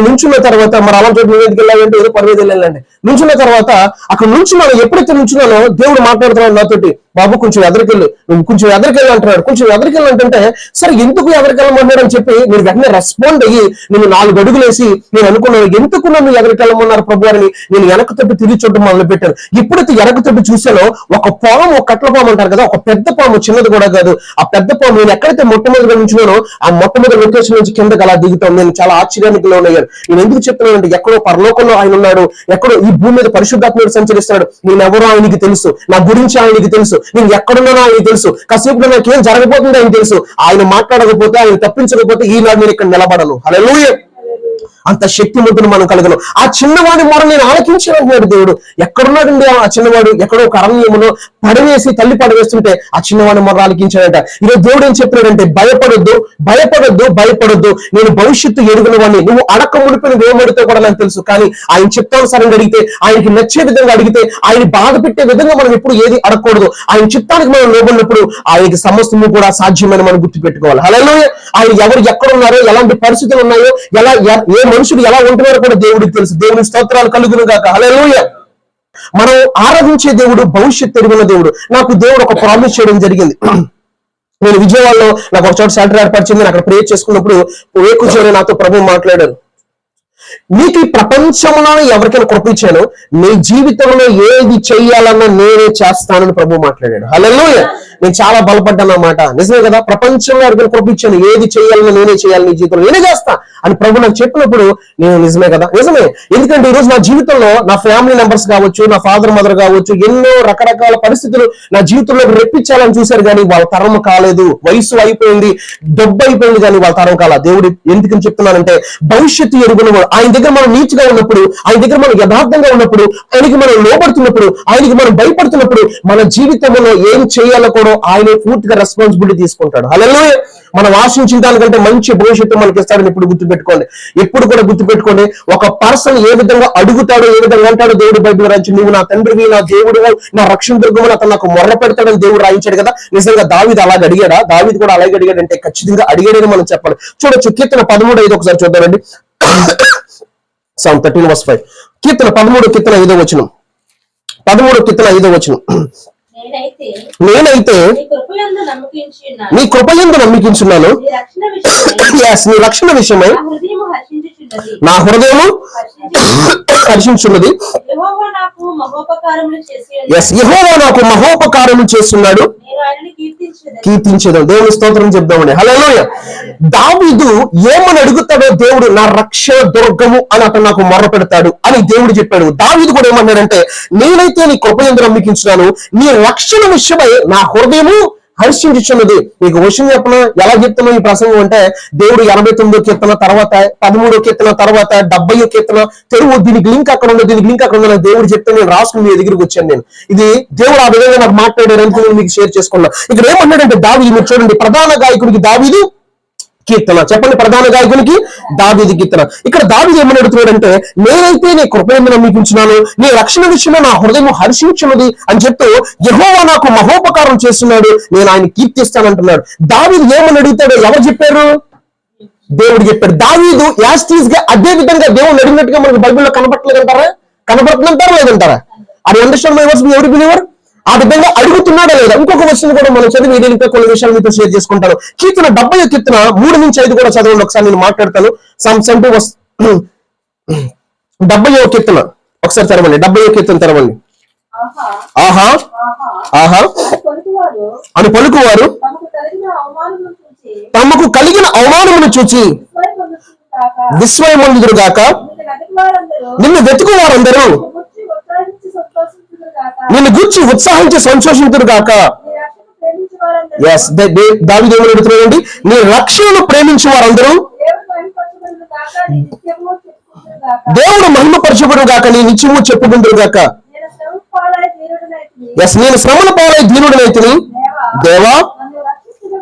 నుంచున్న తర్వాత మరి అలాంటి నివేదిక వెళ్ళాలంటే ఏదో పర్వేది వెళ్ళాలండి. నుంచున్న తర్వాత అక్కడ నుంచున్నాను. ఎప్పుడైతే నుంచున్నానో దేవుడు మాట్లాడుతున్నాడు నాతోటి, బాబు కొంచెం ఎదరికెళ్ళు, నువ్వు కొంచెం ఎదరికెళ్ళు అంటున్నాడు. కొంచెం ఎదరికెళ్ళు అంటే సరే ఎందుకు ఎదరికెళ్ళమన్నాడు అని చెప్పి నేను వెంటనే రెస్పాండ్ అయ్యి నేను 4 అడుగులేసి నేను అనుకున్నాను, ఎందుకు నన్ను ఎదరికెళ్ళమన్నారు ప్రభు అని నేను వెనక తట్టు తిరిగి చూడటం మొదలు పెట్టాను. ఎప్పుడైతే వెనక తట్టు చూసానో ఒక పాము, ఒక కట్ల పాము అంటారు కదా, ఒక పెద్ద పాము, చిన్నది కూడా కాదు, ఆ పెద్ద పాము నేను ఎక్కడైతే మొట్టమొదటిగా నుంచున్నానో ఆ మొట్టమొదటి లొకేషన్ నుంచి కిందకి అలా దిగుతాం. నేను చాలా ఆశ్చర్యానికి లోనయ్యాను. నేను ఎందుకు చెప్తున్నానంటే, ఎక్కడో పరలోకంలో ఆయన ఉన్నాడు, ఎక్కడో ఈ భూమి మీద పరిశుద్ధాత్ముడు సంచరిస్తున్నాడు. నేను ఎవరో ఆయనకి తెలుసు, నా గురించి ఆయనకి తెలుసు, నేను ఎక్కడున్నానో ఆయనకి తెలుసు, కాసేపు నాకేం జరగబోతుందో ఆయన తెలుసు. ఆయన మాట్లాడకపోతే, ఆయన తప్పించకపోతే ఈనాడు నేను ఇక్కడ నిలబడను. హల్లెలూయా. అంత శక్తిమంతుడు మనం కలగను. ఆ చిన్నవాడి మొర నేను ఆలకించానంటున్నాడు దేవుడు. ఎక్కడున్నాడండి ఆ చిన్నవాడు? ఎక్కడో ఒక అరణ్యములో పడవేసి తల్లి పడవేస్తుంటే ఆ చిన్నవాడి మొర ఆలకించాడంట. ఈరోజు దేవుడు ఏం చెప్తున్నాడంటే, భయపడొద్దు, నేను భవిష్యత్తు ఎరుగున వాడిని. నువ్వు అడక్క ముడిపి నువ్వు ఏమడితే కూడా నాకు తెలుసు. కానీ ఆయన చిత్తానుసారంగా అడిగితే, ఆయనకి నచ్చే విధంగా అడిగితే, ఆయన బాధ పెట్టే విధంగా మనం ఎప్పుడు ఏది అడగకూడదు. ఆయన చిత్తానికి మనం లోబడినప్పుడు ఆయనకి సమస్తము కూడా సాధ్యమని మనం గుర్తుపెట్టుకోవాలి. హల్లెలూయా. ఆయన ఎవరు ఎక్కడున్నారో, ఎలాంటి పరిస్థితులు ఉన్నాయో, ఏ మనుషులు ఎలా ఉంటున్నారో కూడా దేవుడికి తెలుసు. దేవుని స్తోత్రాలు కలుగును గాక. హల్లెలూయా. మనం ఆరాధించే దేవుడు భవిష్యత్తు ఎరుగున దేవుడు. నాకు దేవుడు ఒక ప్రామిస్ చేయడం జరిగింది. నేను విజయవాడలో నాకు ఒక చోట సెంటర్ ఏర్పరిచింది. నేను అక్కడ ప్రేయర్ చేసుకున్నప్పుడు కూర్చొని నాతో ప్రభు మాట్లాడారు, నీకు ఈ ప్రపంచంలో ఎవరికైనా కృపించాను, నీ జీవితంలో ఏది చెయ్యాలన్నా నేనే చేస్తానని ప్రభు మాట్లాడాడు. హల్లెలూయా. నేను చాలా బలపడ్డాను అన్నమాట. నిజమే కదా, ప్రపంచంలో ఎవరికైనా కృపించాను, ఏది చేయాలన్నా నేనే చేయాలి, నీ జీవితంలో నేనే చేస్తా అని ప్రభు నాకు చెప్పినప్పుడు నేను నిజమే కదా, నిజమే. ఎందుకంటే ఈరోజు నా జీవితంలో నా ఫ్యామిలీ మెంబర్స్ కావచ్చు, నా ఫాదర్ మదర్ కావచ్చు, ఎన్నో రకరకాల పరిస్థితులు నా జీవితంలో రెప్పించాలని చూశారు, కానీ వాళ్ళ తరం కాలేదు. వయసు అయిపోయింది, డబ్బు అయిపోయింది, కానీ వాళ్ళ తరం కాల. దేవుడు ఎందుకని చెప్తున్నానంటే, భవిష్యత్తు ఎరుగునవాడు. ఆయన దగ్గర మనం నీతిగా ఉన్నప్పుడు, ఆయన దగ్గర మనం యథార్థంగా ఉన్నప్పుడు, ఆయనకి మనం లోబడుతున్నప్పుడు, ఆయనకి మనం భయపడుతున్నప్పుడు, మన జీవితంలో ఏం చేయాలో కూడా ఆయన పూర్తిగా రెస్పాన్సిబిలిటీ తీసుకుంటాడు. హల్లెలూయా. మనం ఆశించిన దానికంటే మంచి భవిష్యత్తు మనకి ఇస్తాడని ఇప్పుడు గుర్తుపెట్టుకోండి. ఎప్పుడు కూడా గుర్తుపెట్టుకోండి, ఒక పర్సన్ ఏ విధంగా అడుగుతాడో, ఏ విధంగా అంటాడో దేవుడు బైబిల్ రాయించి, నువ్వు నా తండ్రివి, నా దేవుడు, నా రక్షణ దుర్గమని అతను నాకు మొర్ర పెడతాడని దేవుడు రాయించాడు కదా. నిజంగా దావీదు అలాగే అడిగాడా? దావీదు కూడా అలాగే అడిగాడంటే ఖచ్చితంగా అడిగాడని మనం చెప్పాలి. చూడొచ్చు, కీర్తన 13:5 ఒకసారి చూద్దామండి. Psalm 13:5. కీర్తన 13 కీర్తన 5వ వచనం. 13 కీర్తన 5వ వచనం. నేనైతే నీ కృపయందు నమ్మికించున్నాను, నీ రక్షణ విషయమై నా హృదయము హర్షించున్నది. యెహోవా నాకు మహోపకారము చేస్తున్నాడు, కీర్తించేదాం. దేవుని స్తోత్రం చెప్దామండి. హల్లెలూయా. దావీదు ఏమని అడుగుతాడో దేవుడు నా రక్షణ దుర్గము అని అతను నాకు మొర్ర పెడతాడు అని దేవుడు చెప్పాడు. దావీదు కూడా ఏమన్నాడంటే, నేనైతే నీ కృపయందు నమ్మికించున్నాను, నీ రక్షణ విషయమై నా హృదయము హర్షించున్నది. మీకు విషయం చెప్పిన ఎలా చెప్తున్నా ఈ ప్రసంగం అంటే, దేవుడు 89వ కీర్తన తర్వాత 13వ కీర్తన తర్వాత 70వ కీర్తన తెరువు, దీనికి లింక్ అక్కడ ఉంది, దీనికి లింక్ అక్కడ ఉంది. దేవుడు చెప్తే నేను రాసుకుని మీ దగ్గరికి వచ్చాను. నేను ఇది దేవుడు ఆ విధంగా నాకు మాట్లాడారని నేను మీకు షేర్ చేసుకున్నా. ఇక్కడ ఏమన్నాడంటే దావీదు, మీరు చూడండి, ప్రధాన గాయకుడికి దావీదు కీర్తన. చెప్పండి, ప్రధాన గాయకునికి దావీదు కీర్తన. ఇక్కడ దావీదు ఏమని అడుగుతున్నాడంటే, నేనైతే నీ కృపయందు నమ్మికించున్నాను, నీ రక్షణ విషయంలో నా హృదయం హర్షించున్నది అని చెప్తూ, యెహోవా నాకు మహోపకారం చేస్తున్నాడు, నేను ఆయన కీర్తిస్తానంటున్నాడు. దావీదు ఏమని అడుగుతాడో ఎవరు చెప్పారు? దేవుడు చెప్పాడు. దావీదు యాస్టీస్ గా అదే విధంగా దేవుడు అడిగినట్టుగా మనకు బైబిల్లో కనబడలేదంటారా? కనబడుతుందంటారా లేదంటారా? అది అండర్స్టాండ్ మై వర్డ్స్, ఎవరి బిలీవర్ ఆ విధంగా అడుగుతున్నాడా లేదా? ఇంకొక విషయం కూడా మనం చదివి వీడియోతో కొన్ని విషయాలు మీతో షేర్ చేసుకుంటాను. కీర్తన 70వ కీర్తన 3 నుంచి 5 కూడా చదవండి ఒకసారి, నేను మాట్లాడతాను. 70వ కీర్తన ఒకసారి తెరవండి. 70వ కీర్తన తెరవండి. ఆహా ఆహా అని పలుకువారు తమకు కలిగిన అవమానమును చూచి విస్మయమొందుదురు గాక, నిన్ను వెతుకు వారందరూ నిన్ను గురించి ఉత్సాహించి సంతోషించును గాక. ఎస్, దావీదు ఏమని అడుగుతున్నాడండి? నీ రక్షణను ప్రేమించే వారందరూ దేవుడు మహిమపరచబడు గాక, నీ నిత్యము చెప్పుకుందరు గాక. ఎస్, నేను శ్రమల పాలై దీనుడనైతిని, దేవా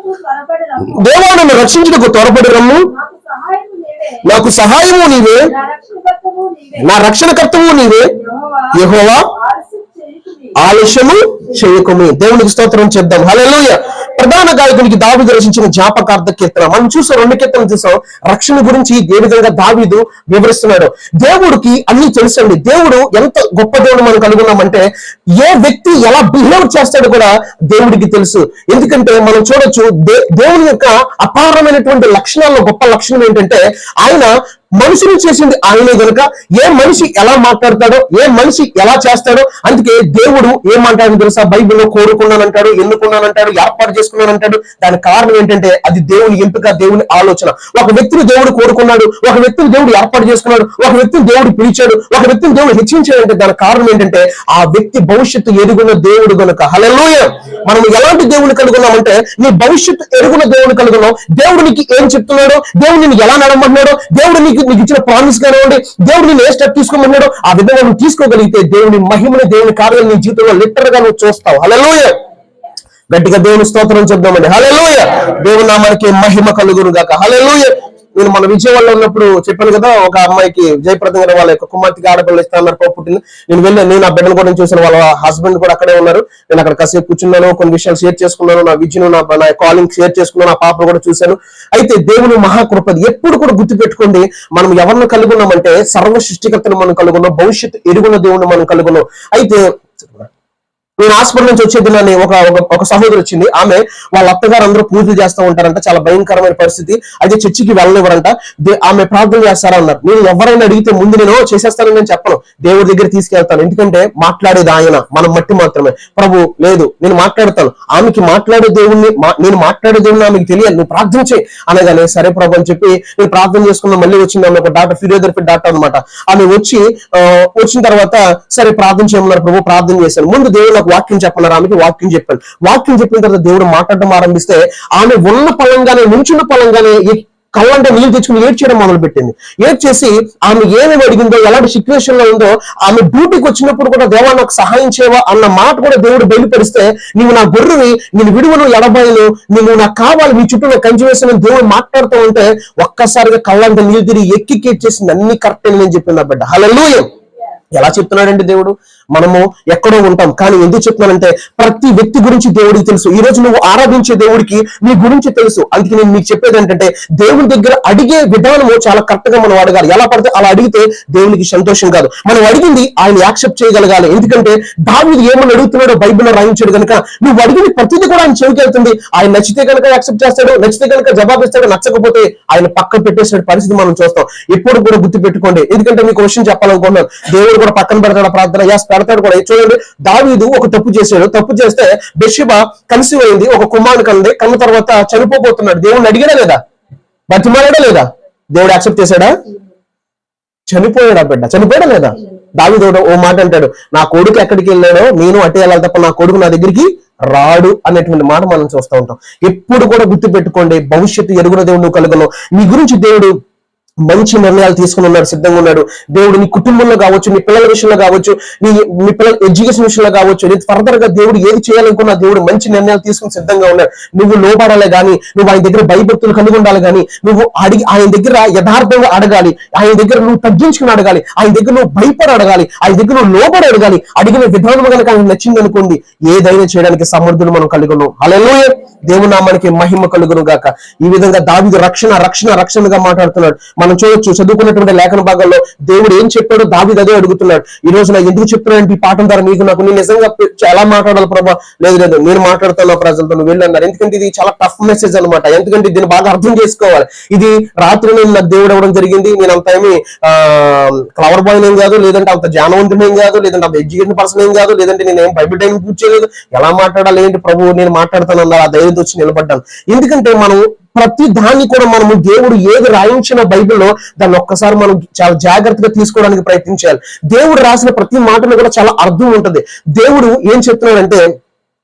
దేవా నన్ను రక్షించుటకు త్వరపడి రమ్ము, నాకు సహాయము నీవే, నా రక్షణకర్తవు నీవే, యెహోవా ఆలస్యము చేయకుమి. దేవునికి స్తోత్రం చేద్దాం. హల్లెలూయా. ప్రధాన గాయకునికి దావీదు రచించిన జ్ఞాపకార్థ కీర్తన మనం చూసాం. 2 కీర్తనలు చూసాం. రక్షణ గురించి ఏ విధంగా దావీదు వివరిస్తున్నాడు. దేవుడికి అన్ని తెలుసండి. దేవుడు ఎంత గొప్ప దేవుడు మనం కనుగొన్నామంటే ఏ వ్యక్తి ఎలా బిహేవ్ చేస్తాడో కూడా దేవుడికి తెలుసు. ఎందుకంటే మనం చూడొచ్చు దేవుని యొక్క అపారమైనటువంటి లక్షణాల్లో గొప్ప లక్షణం ఏంటంటే ఆయన మనుషులు చేసింది ఆయనే గనుక ఏ మనిషి ఎలా మాట్లాడతాడో, ఏ మనిషి ఎలా చేస్తాడో, అందుకే దేవుడు ఏమంటాడో తెలుసా? బైబిల్లో కోరుకున్నానంటాడు, ఎన్నుకున్నానంటాడు, ఏర్పాటు చేసుకున్నానంటాడు. దానికి కారణం ఏంటంటే అది దేవుని ఎంపిక, దేవుని ఆలోచన. ఒక వ్యక్తిని దేవుడు కోరుకున్నాడు, ఒక వ్యక్తిని దేవుడు ఏర్పాటు చేసుకున్నాడు, ఒక వ్యక్తిని దేవుడు పిలిచాడు, ఒక వ్యక్తిని దేవుడు హెచ్చించాడంటే దానికి కారణం ఏంటంటే ఆ వ్యక్తి భవిష్యత్తు ఎరుగున్న దేవుడు గనుక. హల్లెలూయా. మనం ఎలాంటి దేవుని కలుగున్నామంటే నీ భవిష్యత్తు ఎరుగున్న దేవుని కలుగున్నాం. దేవుడు నీకు ఏం చెప్తున్నాడో, దేవుడు నిన్ను ఎలా నడమంటున్నాడో, దేవుడు నీకు ఇచ్చిన ప్రామిస్ కానివ్వండి, దేవుడు నేను ఏ స్టెప్ తీసుకోమన్నాడో ఆ విధంగా నువ్వు తీసుకోగలిగితే దేవుని మహిమని, దేవుని కార్యాలు నీ జీవితంలో లిటరల్ గా నువ్వు చూస్తావు. హల్లెలూయా. గట్టిగా దేవుని స్తోత్రం చెప్దామండి. హల్లెలూయా. దేవుని నామానికి మహిమ కలుగును గాక. హల్లెలూయా. నేను మన విజయవాడలో ఉన్నప్పుడు చెప్పాను కదా, ఒక అమ్మాయికి జయప్రదంగా వాళ్ళ యొక్క కుమార్తెకి ఆడపిల్ల ఇస్తాన్నారు, పుట్టింది. నేను వెళ్ళాను, నేను ఆ బిడ్డను కూడా చూసాను, వాళ్ళ హస్బెండ్ కూడా అక్కడే ఉన్నారు. నేను అక్కడ కాసేపు కూర్చున్నాను, కొన్ని విషయాలు షేర్ చేసుకున్నాను, నా విజయను నా కాలింగ్ షేర్ చేసుకున్నాను, ఆ పాపను కూడా చూశాను. అయితే దేవుని మహాకృపది ఎప్పుడు కూడా గుర్తు పెట్టుకోండి, మనం ఎవరిని కలుగున్నామంటే సర్వ సృష్టికర్తను మనం కలుగున్నాం, భవిష్యత్తు ఎరుగున్న దేవుని మనం కలుగున్నాం. అయితే నేను హాస్పిటల్ నుంచి వచ్చే దినాన్ని ఒక సహోదరు వచ్చింది. ఆమె వాళ్ళ అత్తగారు అందరూ పూజలు చేస్తూ ఉంటారంట, చాలా భయంకరమైన పరిస్థితి. అయితే చర్చికి వెళ్ళనివ్వరంట. ఆమె ప్రార్థన చేస్తారా అన్నారు. నేను ఎవరైనా అడిగితే ముందు నేను చేసేస్తానని నేను చెప్పను, దేవుడి దగ్గర తీసుకెళ్తాను. ఎందుకంటే మాట్లాడేది ఆయన, మనం మట్టి మాత్రమే. ప్రభు లేదు, నేను మాట్లాడతాను. ఆమెకి మాట్లాడే దేవుణ్ణి, నేను మాట్లాడే దేవుణ్ణి ఆమెకి తెలియాలి, నువ్వు ప్రార్థన చేయి అనగానే సరే ప్రభు అని చెప్పి నేను ప్రార్థన చేసుకున్నా. మళ్ళీ వచ్చింది ఆమె ఒక డాక్టర్, ఫిజియోథెరపీ డాక్టర్ అనమాట. ఆమె వచ్చిన తర్వాత సరే ప్రార్థన చేయమన్నారు. ప్రభు ప్రార్థన చేశాను. ముందు దేవుడు వాక్యం చెప్పన్నారు, ఆమెకి వాక్యం చెప్పాను. వాక్యం చెప్పిన తర్వాత దేవుడు మాట్లాడడం ఆరంభిస్తే ఆమె ఉన్న పలంగానే, నుంచున్న పలంగానే కళ్ళంటే నీళ్ళు తెచ్చుకుని ఏడ్చేయడం మొదలు పెట్టింది. ఏడ్చేసి ఆమె ఏమేమి అడిగిందో, ఎలాంటి సిచ్యువేషన్ లో ఉందో, ఆమె డ్యూటీకి వచ్చినప్పుడు కూడా దేవా నాకు సహాయం చేయవా అన్న మాట కూడా దేవుడు బయలుపరిస్తే, నీవు నా గొర్రెవి, నేను విడువను ఎడబాయను, నువ్వు నాకు కావాలి, నీ చుట్టూ నాకు కంచి వేసిన దేవుడు మాట్లాడుతూ ఉంటే ఒక్కసారిగా కళ్ళంటే నీళ్ళు తిరిగి ఎక్కిచ్చేసింది. అన్ని కరెక్ట్ అని నేను చెప్పింది ఆ బిడ్డ. హల్లెలూయా. ఎలా చెప్తున్నాడంటే దేవుడు, మనము ఎక్కడో ఉంటాం, కానీ ఎందుకు చెప్తున్నానంటే ప్రతి వ్యక్తి గురించి దేవుడికి తెలుసు. ఈ రోజు నువ్వు ఆరాధించే దేవుడికి నీ గురించి తెలుసు. అందుకే నేను మీకు చెప్పేది ఏంటంటే దేవుని దగ్గర అడిగే విధానము చాలా కరెక్ట్ గా మనం అడగాలి. ఎలా పడితే అలా అడిగితే దేవునికి సంతోషం కాదు. మనం అడిగింది ఆయన యాక్సెప్ట్ చేయగలగాలి. ఎందుకంటే దావీదు ఏమని అడుగుతున్నాడో బైబిల్లో రాయించాడు కనుక నువ్వు అడిగింది ప్రతిదీ కూడా ఆయన చెవికి వెళ్తుంది. ఆయన నచ్చితే కనుక యాక్సెప్ట్ చేస్తాడు, నచ్చితే కనుక జవాబిస్తాడు, నచ్చకపోతే ఆయన పక్కన పెట్టేసిన పరిస్థితి మనం చూస్తాం. ఎప్పుడు కూడా గుర్తు పెట్టుకోండి. ఎందుకంటే మీకు విషయం చెప్పాలనుకున్నాను, దేవుడు కూడా పక్కన పెడతాడు ప్రార్థన, పెడతాడు కూడా. చూడండి, దావీదు ఒక తప్పు చేశాడు. తప్పు చేస్తే బెత్షెబా కన్సీవ్ అయింది, ఒక కుమారుని కంది. కన్న తర్వాత చనిపోతున్నాడు. దేవుడిని అడిగాడా లేదా? బతిమాలాడా లేదా? దేవుడు యాక్సెప్ట్ చేశాడా? చనిపోయాడా బిడ్డ? చనిపోయాడా లేదా? దావీదు ఓ మాట అంటాడు, నా కొడుకు ఎక్కడికి వెళ్ళాడో నేను అటే వెళ్ళాలి తప్ప నా కొడుకు నా దగ్గరికి రాడు అనేటువంటి మాట మనం చూస్తూ ఉంటాం. ఎప్పుడు కూడా గుర్తు పెట్టుకోండి, భవిష్యత్తు ఎరుగున దేవుడు కలుగును. నీ గురించి దేవుడు మంచి నిర్ణయాలు తీసుకుని ఉన్నాడు, సిద్ధంగా ఉన్నాడు. దేవుడు నీ కుటుంబంలో కావచ్చు, నీ పిల్లల విషయంలో కావచ్చు, నీ పిల్లల ఎడ్యుకేషన్ విషయంలో కావచ్చు, ఫర్దర్ గా దేవుడు ఏది చేయాలనుకున్నా దేవుడు మంచి నిర్ణయాలు తీసుకుని సిద్ధంగా ఉన్నాడు. నువ్వు లోబడాలి గానీ, నువ్వు ఆయన దగ్గర భయభక్తులు కలిగి ఉండాలి గానీ, నువ్వు ఆయన దగ్గర యథార్థంగా అడగాలి, ఆయన దగ్గర నువ్వు తగ్గించుకుని అడగాలి, ఆయన దగ్గర నువ్వు భయపడి అడగాలి, ఆయన దగ్గర నువ్వు లోబడి అడగాలి. అడిగిన విధానం కనుక ఆయన నచ్చింది అనుకోండి, ఏదైనా చేయడానికి సమర్థులు మనం కలిగి ఉన్నాం. హల్లెలూయా. దేవుని నామానికి మహిమ కలుగును గాక. ఈ విధంగా దావీదు రక్షణగా మాట్లాడుతున్నాడు. మనం చూడొచ్చు, చదువుకున్నటువంటి లేఖన భాగాల్లో దేవుడు ఏం చెప్పాడో దావీదు అదే అడుగుతున్నాడు. ఈ రోజు నాకు ఎందుకు చెప్తున్నానంటే ఈ పాఠం ద్వారా నాకు నేను నిజంగా చాలా మాట్లాడాలి ప్రభా, లేదు నేను మాట్లాడుతున్నా ప్రజలతో, నువ్వు వెళ్ళన్నారు. ఎందుకంటే ఇది చాలా టఫ్ మెసేజ్ అనమాట. ఎందుకంటే దీన్ని బాగా అర్థం చేసుకోవాలి. ఇది రాత్రి నాకు దేవుడు అవ్వడం జరిగింది. నేను అంత ఏమి క్లవర్ బాయ్ ఏం కాదు, లేదంటే అంత జ్ఞానవంతుడు ఏం కాదు, లేదంటే అంత ఎడ్యుకేషన్ పర్సన్ ఏం కాదు, లేదంటే నేను ఏం బైబిల్ టైం పూర్తి చేయలేదు. ఎలా మాట్లాడాలి ఏంటి ప్రభు, నేను మాట్లాడుతాను అన్నారు. ఆ ధైర్యంతో వచ్చి నిలబడ్డాను. ఎందుకంటే మనం ప్రతి దాన్ని కూడా మనము దేవుడు ఏది రాయించిన బైబిల్లో దాన్ని ఒక్కసారి మనం చాలా జాగ్రత్తగా తీసుకోవడానికి ప్రయత్నించాలి. దేవుడు రాసిన ప్రతి మాటలో కూడా చాలా అర్థం ఉంటుంది. దేవుడు ఏం చెప్తున్నాడంటే,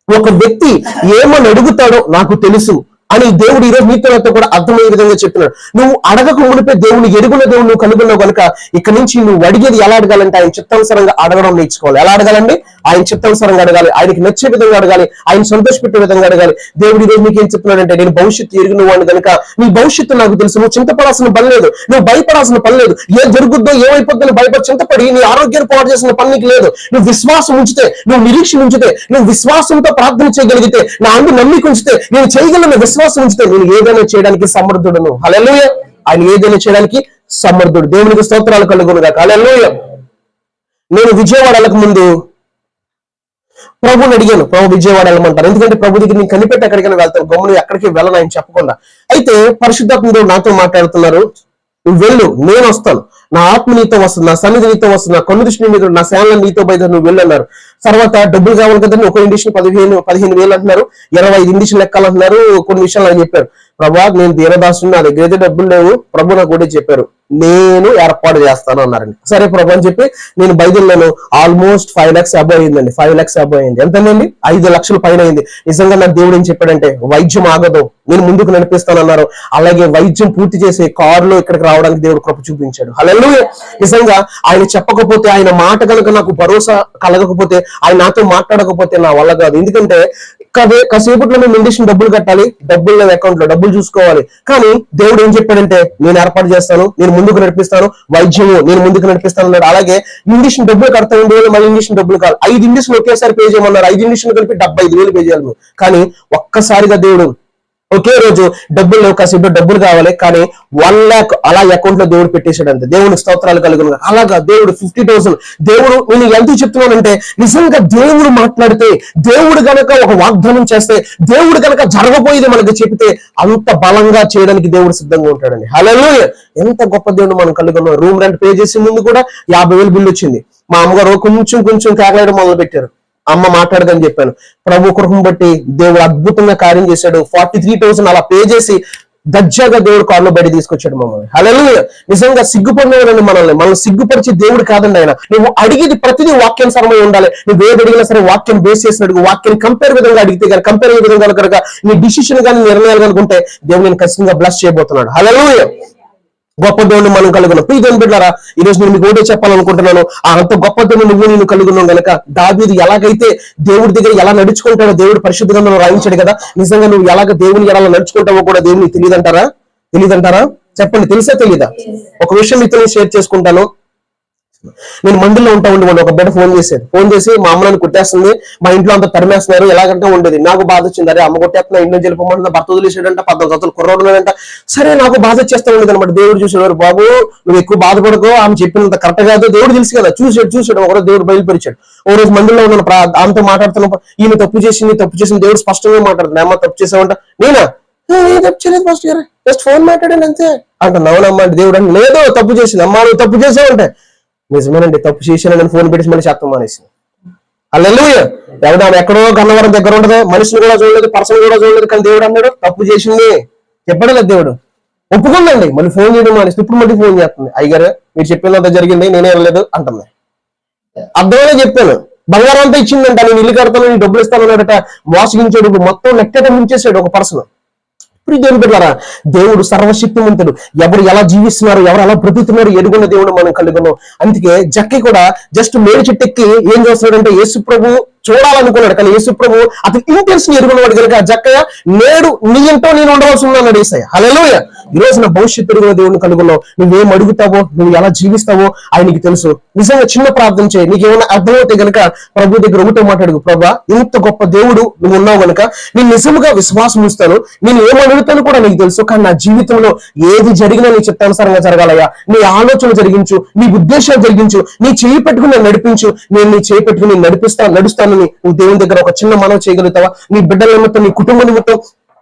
ఒక వ్యక్తి ఏమని అడుగుతాడో నాకు తెలుసు అని దేవుడు ఈరోజు నీతో కూడా అర్థమయ్యే విధంగా చెప్తున్నాడు. నువ్వు అడగక మునిపే దేవుని ఎరుగున దేవుడు నువ్వు కనుగొన్నావు కనుక ఇక్కడి నుంచి నువ్వు అడిగేది ఎలా అడగాలంటే ఆయన చిత్తానుసారంగా అడగడం నేర్చుకోవాలి. ఎలా అడగాలండి? ఆయన చిత్తానుసారంగా అడగాలి, ఆయనకి నచ్చే విధంగా అడగాలి, ఆయన సంతోషపెట్టే విధంగా అడగాలి. దేవుడు ఈరోజు నీకు ఏం చెప్తున్నాడంటే, నేను భవిష్యత్తు ఎరిగిన వాడిని కనుక నీ భవిష్యత్తు నాకు తెలుసు, నువ్వు చింతపడాల్సిన పని లేదు, నువ్వు భయపడాల్సిన పని లేదు. ఏం జరుగుద్దో ఏమైపోద్దో భయపడి చింతపడి నీ ఆరోగ్యాన్ని పాడు చేసిన పని నీకు లేదు. నువ్వు విశ్వాసం ఉంచితే, నువ్వు నిరీక్షణ ఉంచితే, నువ్వు విశ్వాసంతో ప్రార్థన చేయగలిగితే, నా అందు నమ్మిక ఉంచితే, నేను చేయగలను విశ్వాసం ఉంచితే నేను ఏదైనా చేయడానికి సమర్థుడును. హల్లెలూయా. ఆయన ఏదైనా చేయడానికి సమర్థుడు. దేవునికి స్తోత్రాలు కలుగునుగాక. హల్లెలూయా. నేను విజయవాడ వెళ్ళక ముందు ప్రభుని అడిగాను, ప్రభు విజయవాడ వెళ్ళమంటారు, ఎందుకంటే ప్రభు దగ్గర నేను కనిపెట్టి ఎక్కడికైనా వెళ్తాను, గమ్మును ఎక్కడికి వెళ్ళను ఆయన చెప్పకుండా. అయితే పరిశుద్ధాత్మ దేవుడు నాతో మాట్లాడుతున్నారు, నువ్వు వెళ్ళు, నేను వస్తాను, నా ఆత్మ నీతో వస్తుంది, నా సన్నిధి నీతో వస్తుంది, నా కన్ను దృష్టి మీద, నా సేనలు నీతో బయట నువ్వు వెళ్ళన్నారు. తర్వాత డబ్బులు కావాలి కదండి, ఒక ఇండిషన్ 15,000 అంటున్నారు, 25 ఇండిషన్ లెక్కాలంటున్నారు, కొన్ని విషయాలు అని చెప్పారు. ప్రభా నేను దీనదాసుని, నా దగ్గర అయితే డబ్బులు లేవు, ప్రభు నాకు కూడా చెప్పారు నేను ఏర్పాటు చేస్తాను అన్నారండి. సరే ప్రభు అని చెప్పి నేను బయలుదేరాను. ఆల్మోస్ట్ 5 lakhs అబౌవ్ అయిందండి. 5 lakhs అబౌవ్ అయింది. ఎంతండి? 5 లక్షల పైన అయింది. నిజంగా నాకు దేవుడు ఏం చెప్పాడంటే, వైద్యం ఆగదు, నేను ముందుకు నడిపిస్తానన్నారు. అలాగే వైద్యం పూర్తి చేసి కారులో ఇక్కడికి రావడానికి దేవుడు కృప చూపించాడు. హల్లెలూయా. నిజంగా ఆయన చెప్పకపోతే, ఆయన మాట కనుక నాకు భరోసా కలగకపోతే, ఆయన నాతో మాట్లాడకపోతే నా వల్ల కాదు. ఎందుకంటే కాసేపట్లో మేము ఇండిషన్ డబ్బులు కట్టాలి, డబ్బులు లేవు అకౌంట్ లో, డబ్బులు చూసుకోవాలి. కానీ దేవుడు ఏం చెప్పాడంటే, నేను ఏర్పాటు చేస్తాను, నేను ముందుకు నడిపిస్తాను, వైద్యము నేను ముందుకు నడిపిస్తాను అన్నాడు. అలాగే ఇండిషన్ డబ్బులు కడతాను, మళ్ళీ ఇండిషన్ డబ్బులు కాదు, 5 ఇండిషన్ ఒకేసారి పే చేయమన్నారు. 5 ఇండిషన్ కలిపి 75,000 పే చేయాలి. కానీ ఒక్కసారిగా దేవుడు ఒకే రోజు డబ్బులు లేవు, కాసేపు డబ్బులు కావాలి, కానీ 1 lakh అలా అకౌంట్ లో దేవుడు పెట్టేశాడు. అంతే. దేవుని స్తోత్రాలు కలుగును. అలాగా దేవుడు 50,000. దేవుడు, నేను ఎందుకు చెప్తున్నానంటే, నిజంగా దేవుడు మాట్లాడితే, దేవుడు గనక ఒక వాగ్దానం చేస్తే, దేవుడు గనక జరగబోయేది మనకు చెప్తే అంత బలంగా చేయడానికి దేవుడు సిద్ధంగా ఉంటాడండి. హల్లెలూయా. ఎంత గొప్ప దేవుడు మనం కలుగున్నాం. రూమ్ రెంట్ పే చేసే ముందు కూడా 50,000 బిల్లు వచ్చింది. మా అమ్మగారు కొంచెం కేకలేయడం మొదలు పెట్టారు. అమ్మ మాట్లాడదని చెప్పాను. ప్రభు కృపను బట్టి దేవుడు అద్భుతంగా కార్యం చేశాడు. 43,000 అలా పే చేసి దర్జాగా దేవుడు కారులో బయట తీసుకొచ్చాడు మమ్మల్ని. హల్లెలూయా. నిజంగా సిగ్గుపడినవారండి మనల్ని సిగ్గుపరిచే దేవుడు కాదండి ఆయన. నువ్వు అడిగేది ప్రతిదీ వాక్యానుసారమై ఉండాలి. నువ్వు ఏది అడిగినా సరే వాక్యం బేస్ చేసి అడుగు. వాక్యం కంపేర్ విధంగా అడిగితే కానీ, కంపేర్ అయ్యే విధంగా కనుక నీ డిసిషన్ కానీ నిర్ణయాలు కనుకుంటే దేవుడు నేను ఖచ్చితంగా బ్లెస్ చేయబోతున్నాడు. హల్లెలూయా. గొప్ప దేవుని మనం కలుగున్నాం. ప్రియమైన బిడ్డలారా, ఈ రోజు నేను మీకు ఒకటే చెప్పాలనుకుంటున్నాను. అంత గొప్ప దేవుని నేను కలుగున్నాం కనుక, దావీదు ఎలాగైతే దేవుడి దగ్గర ఎలా నడుచుకుంటాడో దేవుడు పరిశుద్ధ గ్రంథంలో రాయించాడు కదా. నిజంగా నువ్వు ఎలాగ దేవుని ఎలా నడుచుకుంటావో కూడా దేవునికి తెలియదంటారా? చెప్పండి, తెలుసా తెలీదా? ఒక విషయం మీతో షేర్ చేసుకుంటాను. నేను మందులో ఉంటా ఉండేవాడు. ఒక బిడ్డ ఫోన్ చేసి మా అమ్మని కొట్టేస్తుంది, మా ఇంట్లో అంతా తరిమేస్తున్నారు, ఎలాగంటే ఉండేది. నాకు బాధ వచ్చింది. అరే అమ్మ కొట్టేస్తున్నా, ఇంట్లో వెళ్ళిపోమంటే భర్త వదిలేసాడంట, 14 సంవత్సరాలు కుర్రోడున్నాడంట. సరే నాకు బాధ వచ్చేస్తా ఉండేది అనమాట. దేవుడు చూసేవారు, బాబు నువ్వు ఎక్కువ బాధపడకో, ఆమె చెప్పినంత కరెక్ట్ కాదు, దేవుడు తెలుసు కదా. చూసాడు ఒకరోజు దేవుడు బయలుపరిచాడు. ఓ రోజు మందులో ఉన్నాను, ఆమెతో మాట్లాడుతున్నా, ఈమె తప్పు చేసింది దేవుడు స్పష్టంగా మాట్లాడుతుంది. అమ్మ తప్పు చేసావంట. నేనా? తప్పు చేయలేదు ఫస్ట్ ఇయర్, జస్ట్ ఫోన్ మాట్లాడాను అంతే అంట. నవ్వునమ్మా అంటే దేవుడు అంటే, లేదు తప్పు చేసింది. అమ్మా నువ్వు తప్పు చేసావంటే, నిజమేనండి తప్పు చేశానని ఫోన్ పెట్టి మళ్ళీ శాతం మానేసింది. హల్లెలూయా. ఎవడు ఆమె ఎక్కడో గన్నవరం దగ్గర ఉండదు, మనిషిని కూడా చూడలేదు, పర్సన్ కూడా చూడలేదు, కానీ దేవుడు అన్నాడు తప్పు చేసింది. చెప్పడం లేదు దేవుడు, ఒప్పుకుందండి. మళ్ళీ ఫోన్ చేయడం మానేసి ఇప్పుడు మళ్ళీ ఫోన్ చేస్తుంది. అయ్యగారు మీరు చెప్పినంత జరిగింది, నేనే వెళ్ళలేదు అంటుంది. అర్థమైనా చెప్పాను. బంగారం అంతా ఇచ్చిందంట, నేను ఇల్లు కడతాను, నేను డబ్బులు ఇస్తాను అన్నాడట. మోసగించాడు, మొత్తం లెక్కట ముంచేసాడు ఒక పర్సన్. ఇప్పుడు దేవుని బిడ్డలారా, దేవుడు సర్వశక్తిమంతుడు. ఎవరు ఎలా జీవిస్తున్నారు, ఎవరు ఎలా బ్రతుకుతున్నారు ఎరుగున్న దేవుడు మనం కలుగున్నాం. అందుకే జక్కి కూడా జస్ట్ మేడి చెట్టెక్కి ఏం చేస్తున్నాడంటే, యేసు ప్రభు చూడాలనుకున్నాడు, కానీ యేసు ప్రభు అతని ఇంటెన్షన్ ఎరుగున్నవాడు కనుక, జక్కయ్య నేడు నీ ఇంట్లో నేను ఉండవలసి ఉన్నాడు యేసయ్య. హల్లెలూయా. ఈ రోజు నా భవిష్యత్తు ఎరుగున్న దేవుడిని కలుగున్నావు. నువ్వేం అడుగుతావో, నువ్వు ఎలా జీవిస్తావో ఆయనకి తెలుసు. నిజంగా చిన్న ప్రార్థన చేయి. నీకేమైనా అర్థమవుతే గనక ప్రభు దగ్గర ఒకటే మాట్లాడు, ప్రభా ఇంత గొప్ప దేవుడు నువ్వు ఉన్నావు గనక నేను నిజంగా విశ్వాసం ఉంచుతాను, నేను ఏమడుగుతాను కూడా నీకు తెలుసు, కానీ నా జీవితంలో ఏది జరిగినా నీ చిత్తానుసారంగా జరగాలయ్యా. నీ ఆలోచన జరిగించు, నీ ఉద్దేశాలు జరిగించు, నీ చేయి పెట్టుకుని నన్ను నడిపించు. నేను నీ చేయి పెట్టుకుని నడుస్తానని నువ్వు దేవుని దగ్గర ఒక చిన్న మనవి చేయగలుగుతావా? నీ బిడ్డల నిమిత్తం, నీ కుటుంబం నిమిత్తం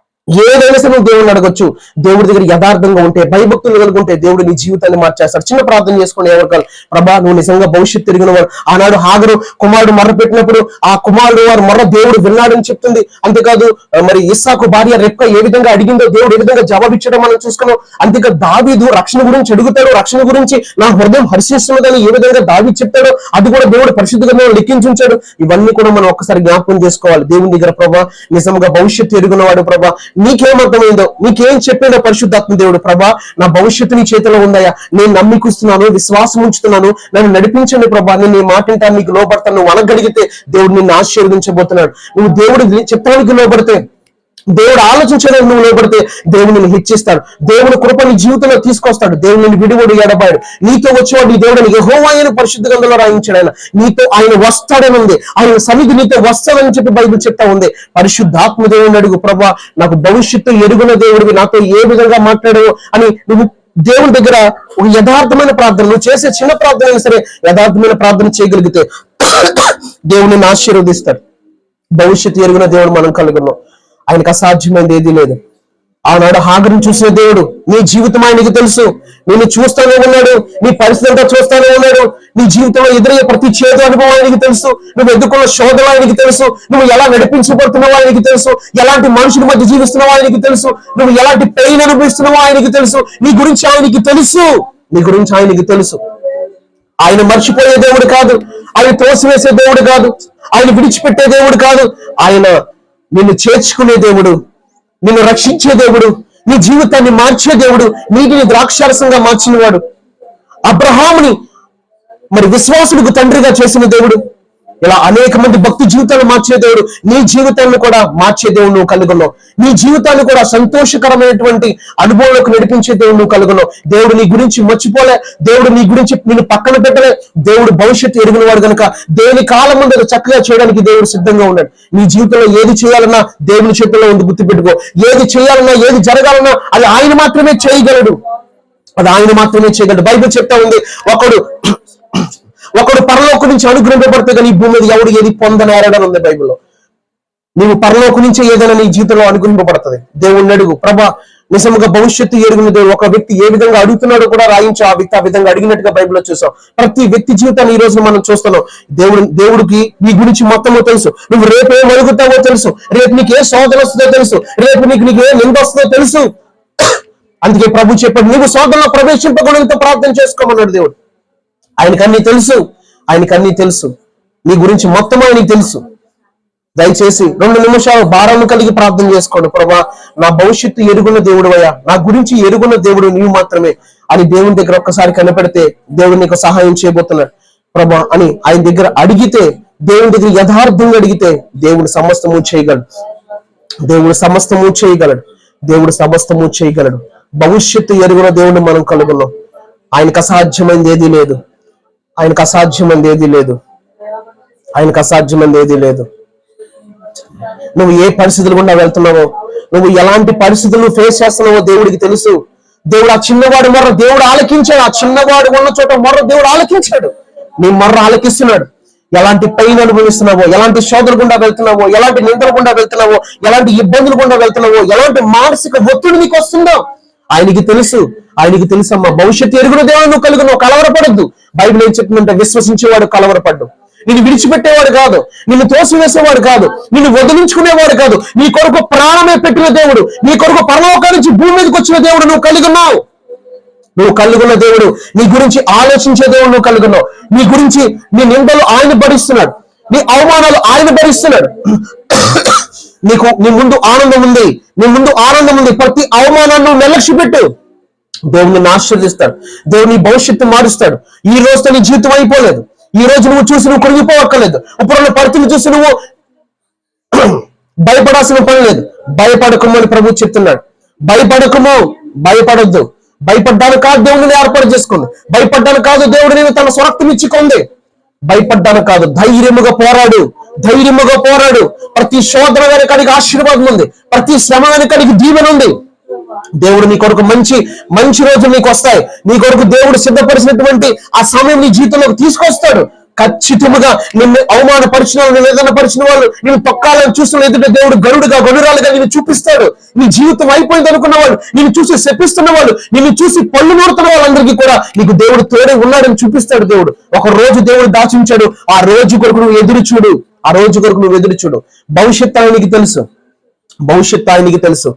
ఏదైనా సరే నువ్వు దేవుడిని అడగొచ్చు. దేవుడి దగ్గర యథార్థంగా ఉంటే, భయభక్తులు కలుగుంటే దేవుడు నీ జీవితాన్ని మార్చేస్తాడు. చిన్న ప్రార్థన చేసుకుని ఎవరికాలు, ప్రభా నువ్వు నిజంగా భవిష్యత్తు తిరిగిన వాడు. ఆనాడు హాగరు కుమారుడు మొర్ర పెట్టినప్పుడు ఆ కుమారుడు వారు మొర్ర దేవుడు విన్నాడని చెప్తుంది. అంతేకాదు మరి ఇస్సాకు భార్య రెక్క ఏ విధంగా అడిగిందో దేవుడు ఏ విధంగా జవాబిచ్చడం మనం చూసుకున్నాం. అంతేకాదు దావీదు రక్షణ గురించి అడుగుతాడు, రక్షణ గురించి నా హృదయం హర్షిస్తున్నదని ఏ విధంగా దావీదు చెప్తాడో అది కూడా దేవుడు పరిశుద్ధ గ్రంథంలో లిఖించుంచాడు. ఇవన్నీ కూడా మనం ఒక్కసారి జ్ఞాపకం చేసుకోవాలి. దేవుని దగ్గర ప్రభా నిజంగా భవిష్యత్తు ఎరుగున వాడు, ప్రభా నీకేమర్థమైందో, నీకేం చెప్పాడో పరిశుద్ధాత్మ దేవుడు, ప్రభా నా భవిష్యత్తు నీ చేతిలో ఉందయ్యా, నేను నమ్మికుస్తున్నాను, విశ్వాసం ఉంచుతున్నాను, నన్ను నడిపించండి ప్రభా, నేను నీ మాట వింటాను, నీకు లోబడతాను. నువ్వు అనగలిగితే దేవుడు నిన్ను ఆశీర్వదించబోతున్నాడు. నువ్వు దేవుడి చిత్తానికి లోబడితే, దేవుడు ఆలోచించడానికి నువ్వు లోబడితే దేవుడు నిన్ను హెచ్చిస్తాడు. దేవుని కృప నీ జీవితంలో తీసుకొస్తాడు. దేవుడు నిన్ను విడివడు ఎడబాడు. నీతో వచ్చేవాడు నీ దేవుడు యెహోవా అని పరిశుద్ధ గ్రంథంలో రాయించాడు. ఆయన నీతో ఆయన వస్తాడని ఉంది, ఆయన సన్నిధి నీతో వస్తాడని చెప్పి బైబిల్ చెప్తా ఉంది. పరిశుద్ధాత్మ దేవుని అడుగు, ప్రభా నాకు భవిష్యత్తు ఎరుగున దేవుడివి, నాతో ఏ విధంగా మాట్లాడావు అని నువ్వు దేవుని దగ్గర ఒక యథార్థమైన ప్రార్థన, నువ్వు చేసే చిన్న ప్రార్థన అయినా సరే యథార్థమైన ప్రార్థన చేయగలిగితే దేవుడిని ఆశీర్వదిస్తాడు. భవిష్యత్తు ఎరుగున దేవుడు మనం కలుగున్నాం. ఆయనకు అసాధ్యమైనది ఏదీ లేదు. ఆనాడు హాగరును చూసిన దేవుడు నీ జీవితం ఆయనకి తెలుసు. నిన్ను చూస్తానే ఉన్నాడు, నీ పరిస్థితి అంతా చూస్తానే ఉన్నాడు. నీ జీవితంలో ఎదురయ్యే ప్రతి చేదు అనుభవం ఆయనకి తెలుసు. నువ్వు ఎదుర్కొన్న శోధన ఆయనకి తెలుసు. నువ్వు ఎలా నడిపించబడుతున్నావో ఆయనకి తెలుసు. ఎలాంటి మనుషుల మధ్య జీవిస్తున్నావో ఆయనకి తెలుసు. నువ్వు ఎలాంటి పెయిన్ అనుభవిస్తున్నావో ఆయనకి తెలుసు. నీ గురించి ఆయనకి తెలుసు. నీ గురించి ఆయనకి తెలుసు. ఆయన మర్చిపోయే దేవుడు కాదు, ఆయన తోసివేసే దేవుడు కాదు, ఆయన విడిచిపెట్టే దేవుడు కాదు. ఆయన నిన్ను చేర్చుకునే దేవుడు, నిన్ను రక్షించే దేవుడు, నీ జీవితాన్ని మార్చే దేవుడు, నీటిని ద్రాక్షారసంగా మార్చిన వాడు, అబ్రహాముని మరి విశ్వాసులకు తండ్రిగా చేసిన దేవుడు, ఇలా అనేక మంది భక్తి జీవితాలు మార్చే దేవుడు. నీ జీవితాన్ని కూడా మార్చే దేవుడు నువ్వు కలుగున్నావు. నీ జీవితాన్ని కూడా సంతోషకరమైనటువంటి అనుభవంలోకి నడిపించే దేవుడు నువ్వు కలుగున్నావు. దేవుడు నీ గురించి మర్చిపోలే, దేవుడు నీ గురించి నిన్ను పక్కన పెట్టలే. దేవుడు భవిష్యత్తు ఎరిగిన వాడు కనుక దేని కాలం ముందు చక్కగా చేయడానికి దేవుడు సిద్ధంగా ఉన్నాడు. నీ జీవితంలో ఏది చేయాలన్నా దేవుని చేతుల్లో ఉంది, గుర్తుపెట్టుకో. ఏది చేయాలన్నా, ఏది జరగాలన్నా అది ఆయన మాత్రమే చేయగలడు. అది ఆయన మాత్రమే చేయగలడు. బైబిల్ చెప్తా ఉంది, ఒకడు పరలోకం నుంచి అనుగ్రహింపబడితే కానీ ఈ భూమి మీద ఎవడు ఏది పొందనేరడని ఉంది బైబిల్లో. నీవు పరలోకం నుంచే ఏదైనా నీ జీవితంలో అనుగ్రహింపబడుతుంది. దేవుణ్ణి అడుగు, ప్రభా నిజంగా భవిష్యత్తు ఎరుగున దేవుడు. ఒక వ్యక్తి ఏ విధంగా అడుగుతున్నాడో కూడా రాయించు, ఆ వ్యక్తి ఆ విధంగా అడిగినట్టుగా బైబిల్లో చూసాం. ప్రతి వ్యక్తి జీవితాన్ని ఈ రోజు మనం చూస్తున్నాం. దేవుడికి నీ గురించి మొత్తమో తెలుసు. నువ్వు రేపు ఏం అడుగుతావో తెలుసు, రేపు నీకు ఏ శోధన వస్తుందో తెలుసు, రేపు నీకు ఏ నింద వస్తుందో తెలుసు. అందుకే ప్రభు చెప్పాడు, నువ్వు శోధనలో ప్రవేశింపకుండా ప్రార్థన చేసుకోమన్నాడు దేవుడు. ఆయనకు అన్ని తెలుసు, ఆయనకు అన్ని తెలుసు. నీ గురించి మొత్తం ఆయనకి తెలుసు. దయచేసి 2 నిమిషాలు భారాన్ని కలిగి ప్రార్థన చేసుకోండి. ప్రభా నా భవిష్యత్తు ఎరుగున్న దేవుడు అయ్యా, నా గురించి ఎరుగున్న దేవుడు నీవు మాత్రమే అని దేవుని దగ్గర ఒక్కసారి కనిపెడితే దేవుడు నీకు సహాయం చేయబోతున్నాడు ప్రభా అని ఆయన దగ్గర అడిగితే, దేవుని దగ్గర యథార్థంగా అడిగితే దేవుడు సమస్తము చేయగలడు. దేవుడు సమస్తము చేయగలడు. దేవుడు సమస్తము చేయగలడు. భవిష్యత్తు ఎరుగున్న దేవుడిని మనం కలుగున్నాం. ఆయనకు అసాధ్యమైనది ఏదీ లేదు. ఆయనకు అసాధ్యమైనది ఏదీ లేదు. ఆయనకు అసాధ్యమైనది ఏదీ లేదు. నువ్వు ఏ పరిస్థితులు గుండా వెళ్తున్నావో, నువ్వు ఎలాంటి పరిస్థితులు ఫేస్ చేస్తున్నావో దేవుడికి తెలుసు. దేవుడు ఆ చిన్నవాడు మొర్ర దేవుడు ఆలకించాడు. ఆ చిన్నవాడు ఉన్న చోట మొర్ర దేవుడు ఆలకించాడు. నీ మొర్ర ఆలకిస్తున్నాడు. ఎలాంటి పెయిన్ అనుభవిస్తున్నావో, ఎలాంటి శోధన గుండా వెళ్తున్నావో, ఎలాంటి నిందల గుండా వెళ్తున్నావో, ఎలాంటి ఇబ్బందులు గుండా వెళ్తున్నావో, ఎలాంటి మానసిక ఒత్తిడి నీకు వస్తుందో ఆయనకి తెలుసు. ఆయనకి తెలుసమ్మా. భవిష్యత్తు ఎరుగున దేవుడు నువ్వు కలుగు, నువ్వు కలవరపడద్దు. బైబిల్ ఏం చెప్తుందంటే, విశ్వసించేవాడు కలవరపడ్డు. నిన్ను విడిచిపెట్టేవాడు కాదు, నిన్ను తోసివేసేవాడు కాదు, నిన్ను వదిలించుకునేవాడు కాదు. నీ కొరకు ప్రాణమే పెట్టిన దేవుడు, నీ కొరకు పరలోకం నుంచి భూమి మీదకి వచ్చిన దేవుడు నువ్వు కలుగున్నావు. నువ్వు కలుగున్న దేవుడు, నీ గురించి ఆలోచించే దేవుడు నువ్వు కలుగున్నావు. నీ గురించి నీ నిందలు ఆయన భరిస్తున్నాడు, నీ అవమానాలు ఆయన భరిస్తున్నాడు. నీ ముందు ఆనందం ఉంది, నీ ముందు ఆనందం ఉంది. ప్రతి అవమానాన్ని నువ్వు నిర్లక్ష్య పెట్టు. దేవుని ఆశీర్వదిస్తాడు. దేవుని భవిష్యత్తు మారుస్తాడు. ఈ రోజుతో నీ జీవితం అయిపోలేదు. ఈ రోజు నువ్వు చూసి నువ్వు కృంగిపోవక్కర్లేదు. ఇప్పుడున్న పరిస్థితులు చూసి నువ్వు భయపడాల్సిన పని లేదు. భయపడకము అని ప్రభు చెప్తున్నాడు. భయపడకము, భయపడొద్దు. భయపడ్డానికి కాదు దేవుడిని ఏర్పాటు చేసుకుంది. భయపడ్డానికి కాదు దేవుడు నేను తన స్వరక్తం ఇచ్చుకుంది. భయపడ్డానికి కాదు, ధైర్యముగా పోరాడు. ధైర్యముగా పోరాడు. ప్రతి శోధన వెనకాడికి ఆశీర్వాదం ఉంది. ప్రతి శ్రమ వెనకాడికి దీవెన ఉంది. దేవుడు నీ కొరకు మంచి మంచి రోజులు నీకు వస్తాయి. నీ కొరకు దేవుడు సిద్ధపరిచినటువంటి ఆ సమయం నీ జీవితంలోకి తీసుకొస్తాడు. ఖచ్చితంగా నిన్ను అవమానపరిచిన వాళ్ళు, వేదనపరిచిన వాళ్ళు, నిన్ను తొక్కాలని చూస్తున్న ఎదుట దేవుడు గరుడుగా గనురాలుగా నిన్ను చూపిస్తాడు. నీ జీవితం అయిపోయింది అనుకున్న వాళ్ళు, నిన్ను చూసి శపిస్తున్న వాళ్ళు, నిన్ను చూసి పళ్ళు నూరుతున్న వాళ్ళందరికీ కూడా నీకు దేవుడు తోడే ఉన్నాడని చూపిస్తాడు. దేవుడు ఒక రోజు దేవుడు దాచించాడు. ఆ రోజు కొరకు నువ్వు ఎదురు చూడు. ఆ రోజు కొరకు నువ్వు ఎదురు చూడు. భవిష్యత్తు ఆయనకి తెలుసు. భవిష్యత్తు ఆయనకి తెలుసు.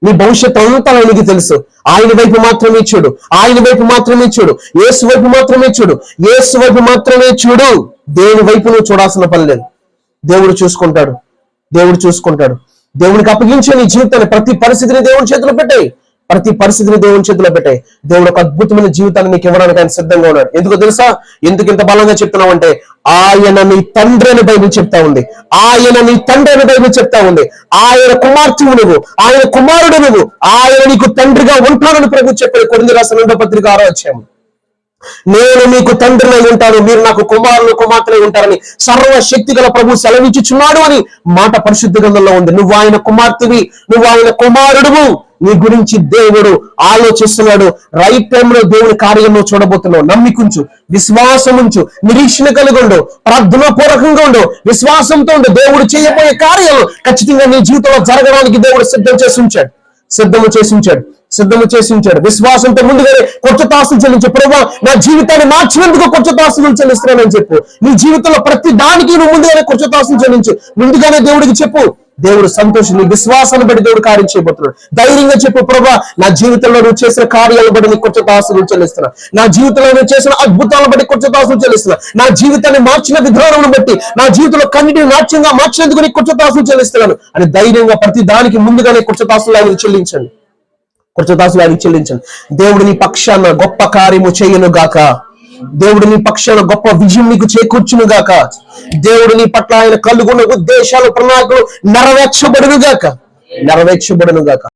నీ భవిష్యత్తు అంతా ఆయనకి తెలుసు. ఆయన వైపు మాత్రమే చూడు. ఆయన వైపు మాత్రమే చూడు. యేసు వైపు మాత్రమే చూడు. యేసు వైపు మాత్రమే చూడు. దేని వైపు నువ్వు చూడాల్సిన పని లేదు. దేవుడు చూసుకుంటాడు. దేవుడు చూసుకుంటాడు. దేవుడికి అప్పగించే నీ జీవితాన్ని, ప్రతి పరిస్థితిని దేవుని చేతిలో పెట్టాయి. ప్రతి పరిస్థితిని దేవుని చేతిలో పెట్టాయి. దేవుడు ఒక అద్భుతమైన జీవితాన్ని నీకు ఇవ్వడానికి ఆయన సిద్ధంగా ఉన్నాడు. ఎందుకో తెలుసా? ఎందుకు ఇంత బలంగా చెప్తున్నావు అంటే, ఆయన నీ తండ్రి అని బైబిల్ చెప్తా ఉంది. ఆయన నీ తండ్రి అని బైబిల్ చెప్తా ఉంది. ఆయన కుమార్తెవు నువ్వు, ఆయన కుమారుడు నువ్వు, ఆయన నీకు తండ్రిగా ఉంటానని ప్రభు చెప్పాడు. కొరింథీ రాసిన 2వ పత్రిక 6వ అధ్యాయం. నేను మీకు తండ్రినై ఉంటాను, మీరు నాకు కుమారులు కుమార్తెలై ఉంటారని సర్వశక్తి గల ప్రభు సెలవిచ్చుచున్నాడు అని మాట పరిశుద్ధ గ్రంథంలో ఉంది. నువ్వు ఆయన కుమార్తెవి, నువ్వు ఆయన కుమారుడువు. నీ గురించి దేవుడు ఆలోచిస్తున్నాడు. రైట్ టైంలో దేవుడి కార్యం చూడబోతున్నావు. నమ్మికుంచు, విశ్వాసం ఉంచు, నిరీక్షణ కలిగి ఉండు, ప్రార్థనా పూర్వకంగా ఉండు, విశ్వాసంతో ఉండు. దేవుడు చేయబోయే కార్యాలు ఖచ్చితంగా నీ జీవితంలో జరగడానికి దేవుడు సిద్ధము చేసి ఉంచాడు. విశ్వాసంతో ముందుగానే కృతజ్ఞతాస్తులు చెల్లించు. ప్రభువా, నా జీవితాన్ని మార్చినందుకు కృతజ్ఞతాస్తులు చెల్లిస్తున్నానని చెప్పు. నీ జీవితంలో ప్రతి దానికి నువ్వు ముందుగానే కృతజ్ఞతాస్తులు చెల్లించు. ముందుగానే దేవుడికి చెప్పు. దేవుడు సంతోషం, నీ విశ్వాసాన్ని బట్టి దేవుడు కార్యం చేయబోతున్నాడు. ధైర్యంగా చెప్పు, ప్రభువా, నా జీవితంలో నువ్వు చేసిన కార్యాలను బట్టి నీ కృతజ్ఞతాస్తులు చెల్లిస్తున్నా. నా జీవితంలో నువ్వు చేసిన అద్భుతాలను బట్టి కృతజ్ఞతాస్తులు చెల్లిస్తున్నా. నా జీవితాన్ని మార్చిన విధానం బట్టి, నా జీవితంలో కన్నిటిని నాట్యంగా మార్చినందుకు నీ కృతజ్ఞతాస్తులు చెల్లిస్తున్నాను అని ధైర్యంగా ప్రతి దానికి ముందుగానే కృతజ్ఞతాస్తులు ఆయనకు చెల్లించండి. దేవుడు నీ పక్షాన గొప్ప కార్యము చేయను గాక. దేవుడు నీ పక్షాన గొప్ప విజయం నీకు చేకూర్చును గాక. దేవుడు నీ పట్ల ఆయన కలుగున్న ఉద్దేశాలు, ప్రణాళికలు నెరవేర్చబడును గాక.